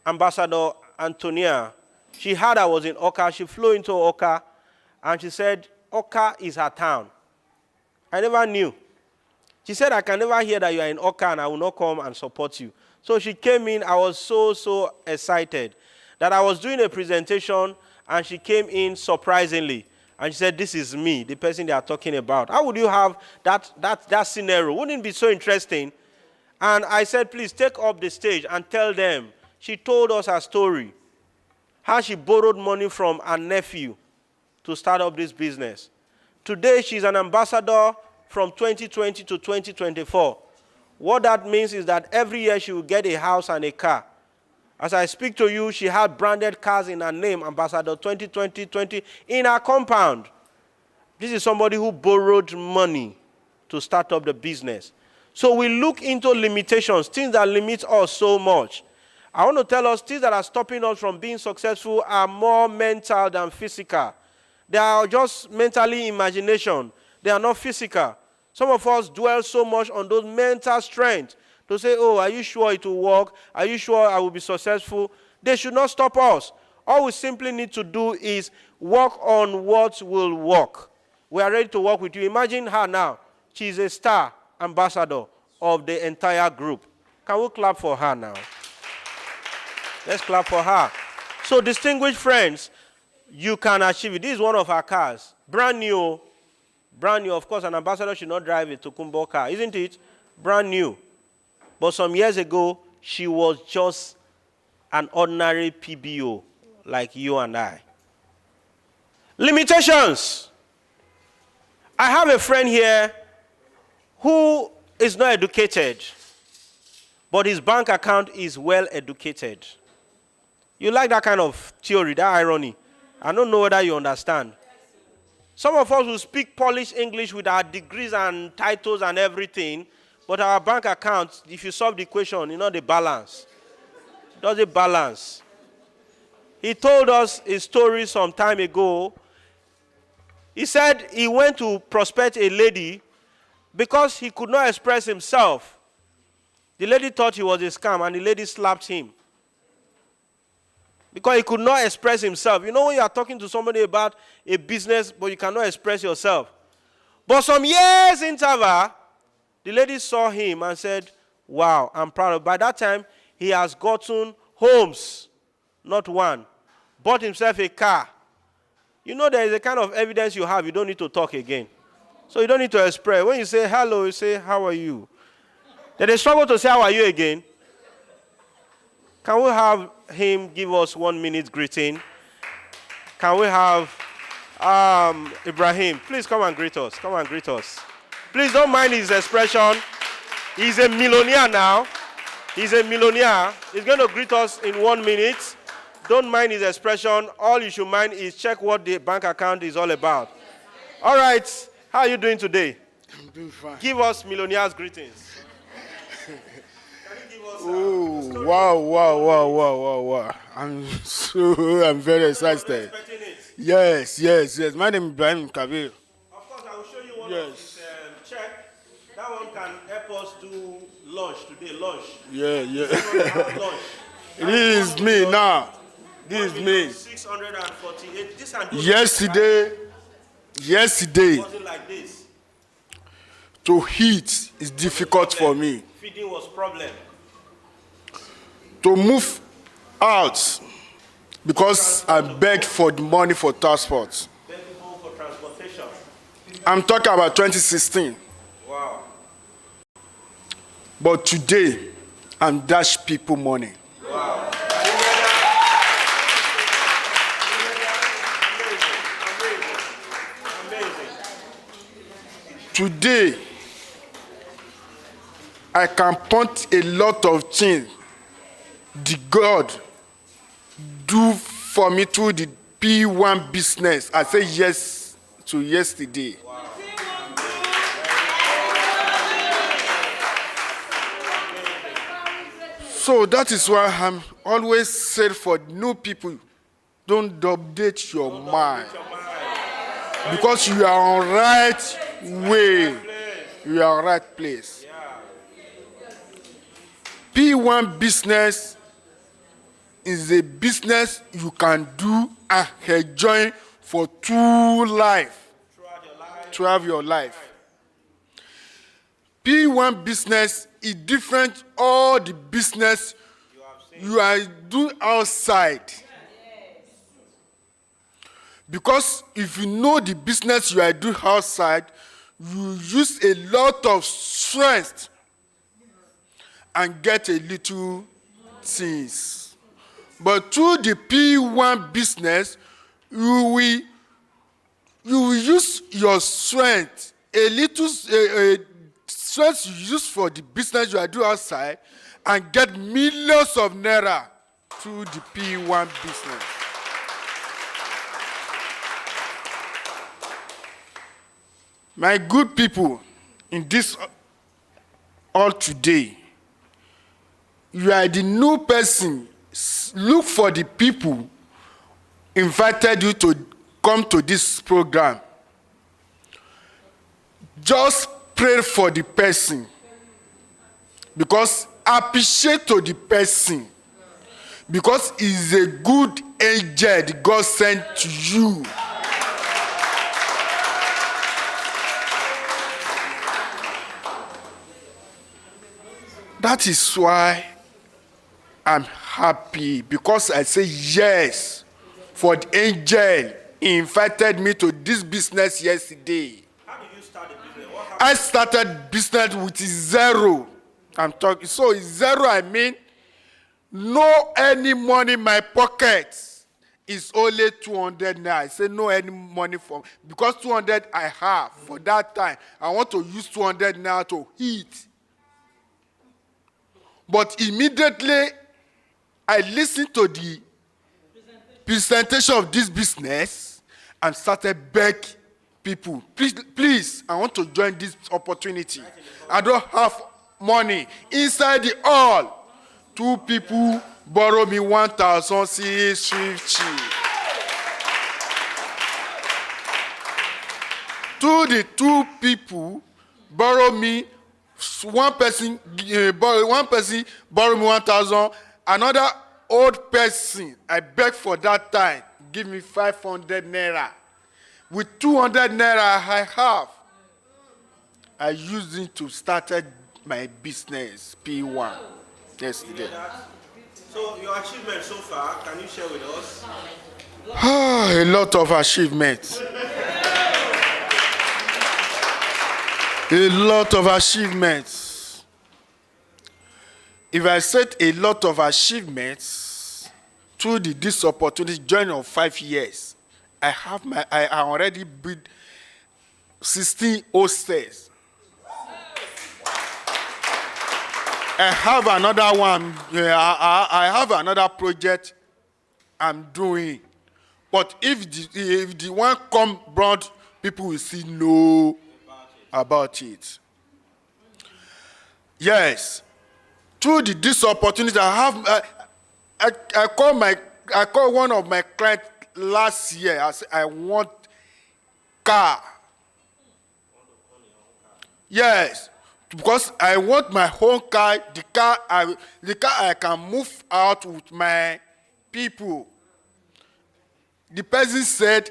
Ambassador Antonia, she heard I was in Oka. She flew into Oka, and she said, Oka is her town. I never knew. She said, I can never hear that you are in Oka, and I will not come and support you. So she came in. I was so excited that I was doing a presentation, and she came in surprisingly. And she said, this is me, the person they are talking about. How would you have that scenario? Wouldn't it be so interesting? And I said, please take up the stage and tell them. She told us her story. How she borrowed money from her nephew to start up this business. Today, she's an ambassador from 2020 to 2024. What that means is that every year she will get a house and a car. As I speak to you, she had branded cars in her name, Ambassador 2020, in her compound. This is somebody who borrowed money to start up the business. So we look into limitations, things that limit us so much. I want to tell us things that are stopping us from being successful are more mental than physical. They are just mentally imagination. They are not physical. Some of us dwell so much on those mental strength to say, oh, are you sure it will work? Are you sure I will be successful? They should not stop us. All we simply need to do is work on what will work. We are ready to work with you. Imagine her now. She is a star ambassador of the entire group. Can we clap for her now? Let's clap for her. So, distinguished friends, you can achieve it. This is one of her cars. Brand new. Brand new. Of course, an ambassador should not drive a Tokumbo car, isn't it? Brand new. But some years ago, she was just an ordinary PBO like you and I. Limitations. I have a friend here who is not educated, but his bank account is well educated. You like that kind of theory, that irony? I don't know whether you understand. Some of us will speak polished English with our degrees and titles and everything, but our bank account, if you solve the equation, you know the balance. Does it balance? He told us a story some time ago. He said he went to prospect a lady because he could not express himself. The lady thought he was a scam, and the lady slapped him. Because he could not express himself. You know when you are talking to somebody about a business, but you cannot express yourself. But some years interval, the lady saw him and said, wow, I'm proud of. By that time, he has gotten homes, not one. Bought himself a car. You know there is a kind of evidence you have, you don't need to talk again. So you don't need to express. When you say hello, you say, how are you? Then they struggle to say, how are you again? Can we have him give us 1 minute greeting? Can we have Ibrahim? Please come and greet us. Come and greet us. Please don't mind his expression. He's a millionaire now. He's a millionaire. He's going to greet us in 1 minute. Don't mind his expression. All you should mind is check what the bank account is all about. All right. How are you doing today? I'm doing fine. Give us millionaires' greetings. Oh, wow. I'm very excited. Yes. My name is Ibrahim Kabir. Of course, I will show you one of his check. That one can help us do lunch today, lunch. Yeah. Lunch. It is me now. This is me. 648. This and Yesterday, wasn't like this. to eat is difficult for me. Feeding was problem. To move out, because I begged for the money for transport. Begging home for transportation. I'm talking about 2016. Wow. But today, I'm dash people money. Wow. Amazing. Today, I can point a lot of things the God do for me through the P1 business. I say yes to yesterday. Wow. So that is why I'm always said for new people, don't update your mind. Because you are on right way. You are right place. P1 business is a business you can do and enjoy for throughout your life. P1 business is different all the business you are doing outside. Because if you know the business you are doing outside, you use a lot of strength and get a little things. But through the P1 business, you will use your strength, a little strength you use for the business you are doing outside, and get millions of naira through the P1 business. My good people in this all today. You are the new person. Look for the people invited you to come to this program. Just pray for the person, because appreciate to the person, because he's a good angel that God sent to you. That is why I'm happy, because I say yes for the angel. He invited me to this business yesterday. How did you start the business? What happened? I started business with zero. I'm talking, so zero, I mean, no any money in my pocket. It's only 200 naira. I say no any money for, because 200 I have for that time. I want to use 200 naira to eat. But immediately I listened to the presentation of this business and started begging people, please, I want to join this opportunity. I don't have money. Inside the hall, 2 people borrow me 1,650. The 2 people borrow me, one person borrow me 1,000. Another old person, I beg for that time, give me 500 naira. With 200 naira I have, I used it to start my business, P1, yesterday. So your achievement so far, can you share with us? A lot of achievements. A lot of achievements. If I said a lot of achievements through this opportunity journey of 5 years, I already built 16 hostels. I have another one. I have another project I'm doing. But if the one come brought, people will see no about it. Yes. Through this opportunity, I call one of my clients last year. I said, I want car. Yes, because I want my own car. The car I can move out with my people. The person said,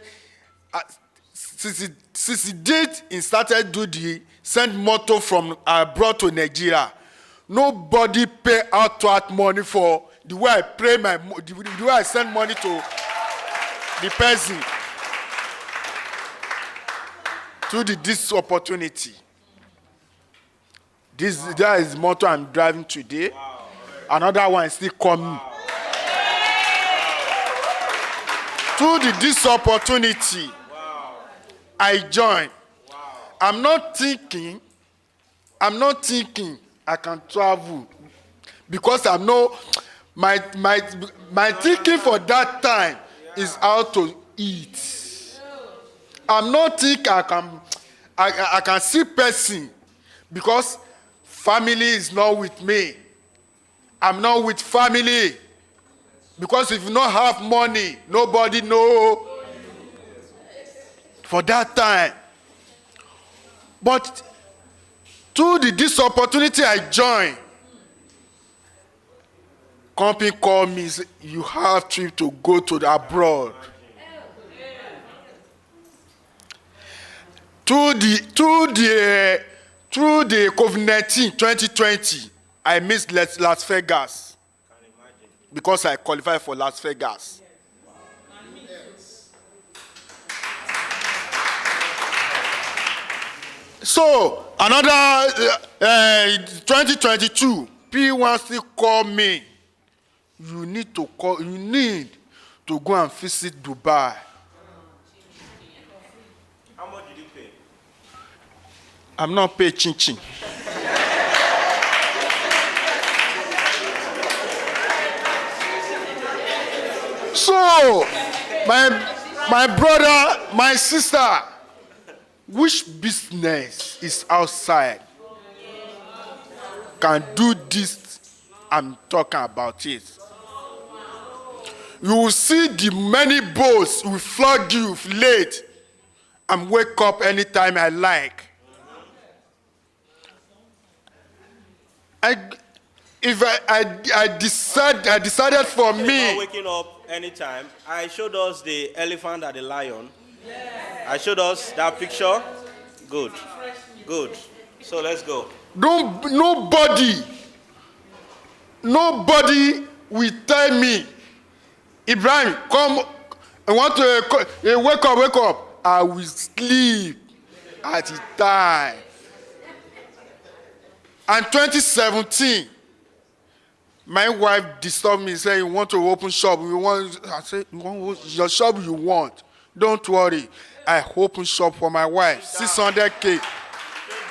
since he did, he started do the send motor from abroad to Nigeria. Nobody pay out money for the way I pay the way I send money to the person. Through this opportunity. That is the motor I'm driving today. Wow. Another one is still coming. Wow. Through this opportunity, wow, I join. Wow. I'm not thinking I can travel, because I know my thinking for that time is how to eat. I'm not thinking I can see person, because family is not with me. I'm not with family, because if you don't have money, nobody know for that time. But through this opportunity I joined, company called me, say, you have trip to go to the abroad. Through the COVID-19 2020, I missed Las Vegas because I qualified for Las Vegas. So another 2022, P1 still call me. You need to go and visit Dubai. How much did you pay? I'm not paying chin. So my brother, my sister, which business is outside? can do this I'm talking about it. You will see the many bulls will flog you late and wake up anytime I like. I decided for me. Not waking up anytime. I showed us the elephant and the lion. I showed us that picture. Good. Good. So let's go. Nobody will tell me, Ibrahim, come, I want to wake up. I will sleep at the time. And 2017, my wife disturbed me, saying, "You want to open shop? I said, your shop you want. Don't worry. I open shop for my wife, 600K.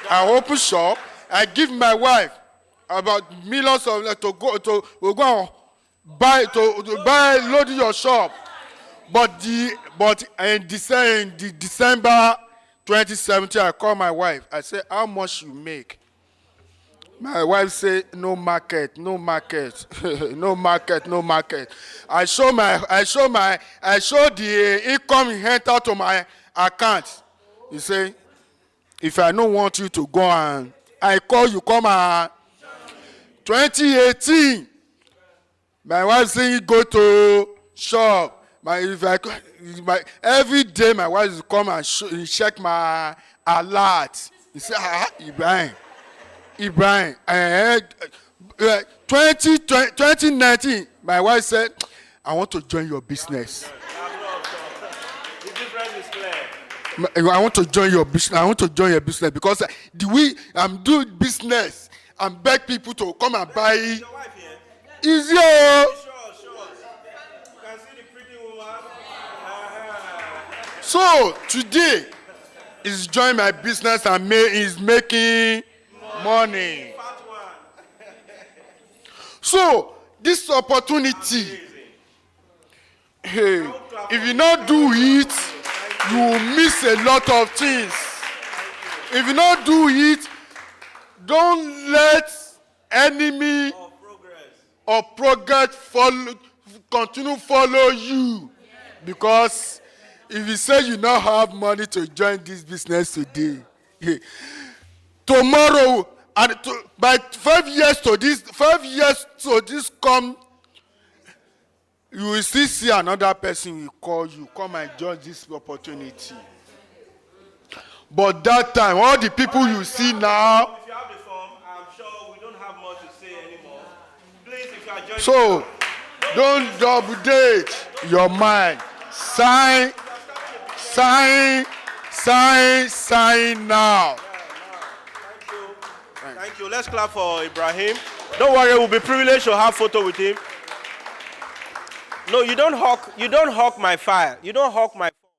I open shop. I give my wife about millions of to go and buy load your shop. But in December 2017, I call my wife. I say, how much you make? My wife say, no market. No market. I show the income enter to my account. He say, if I don't want you to go and I call you, come on. 2018, my wife say, go to shop. Every day my wife will come and check my alert. He say, Ibrahim, 2019, my wife said, I want to join your business. The difference is clear. I want to join your business because the way I'm doing business and beg people to come and buy it. Your wife here? Easier. Sure. You can see the pretty woman. So today, he's joined my business and is making money. So this opportunity, hey, if you not do it, you will miss a lot of things. If you not do it, don't let enemy or progress continue follow you. Because if you say you not have money to join this business today, tomorrow, by 5 years to this come, you will still see another person will call you, come and join this opportunity. But that time, all the people you see now. If you have the form, I'm sure we don't have much to say anymore. Please, if you are joining. So, don't double date your mind. Sign now. Thank you. Let's clap for Ibrahim. Don't worry, we'll be privileged to have photo with him. No, you don't hawk my file. You don't hawk my phone.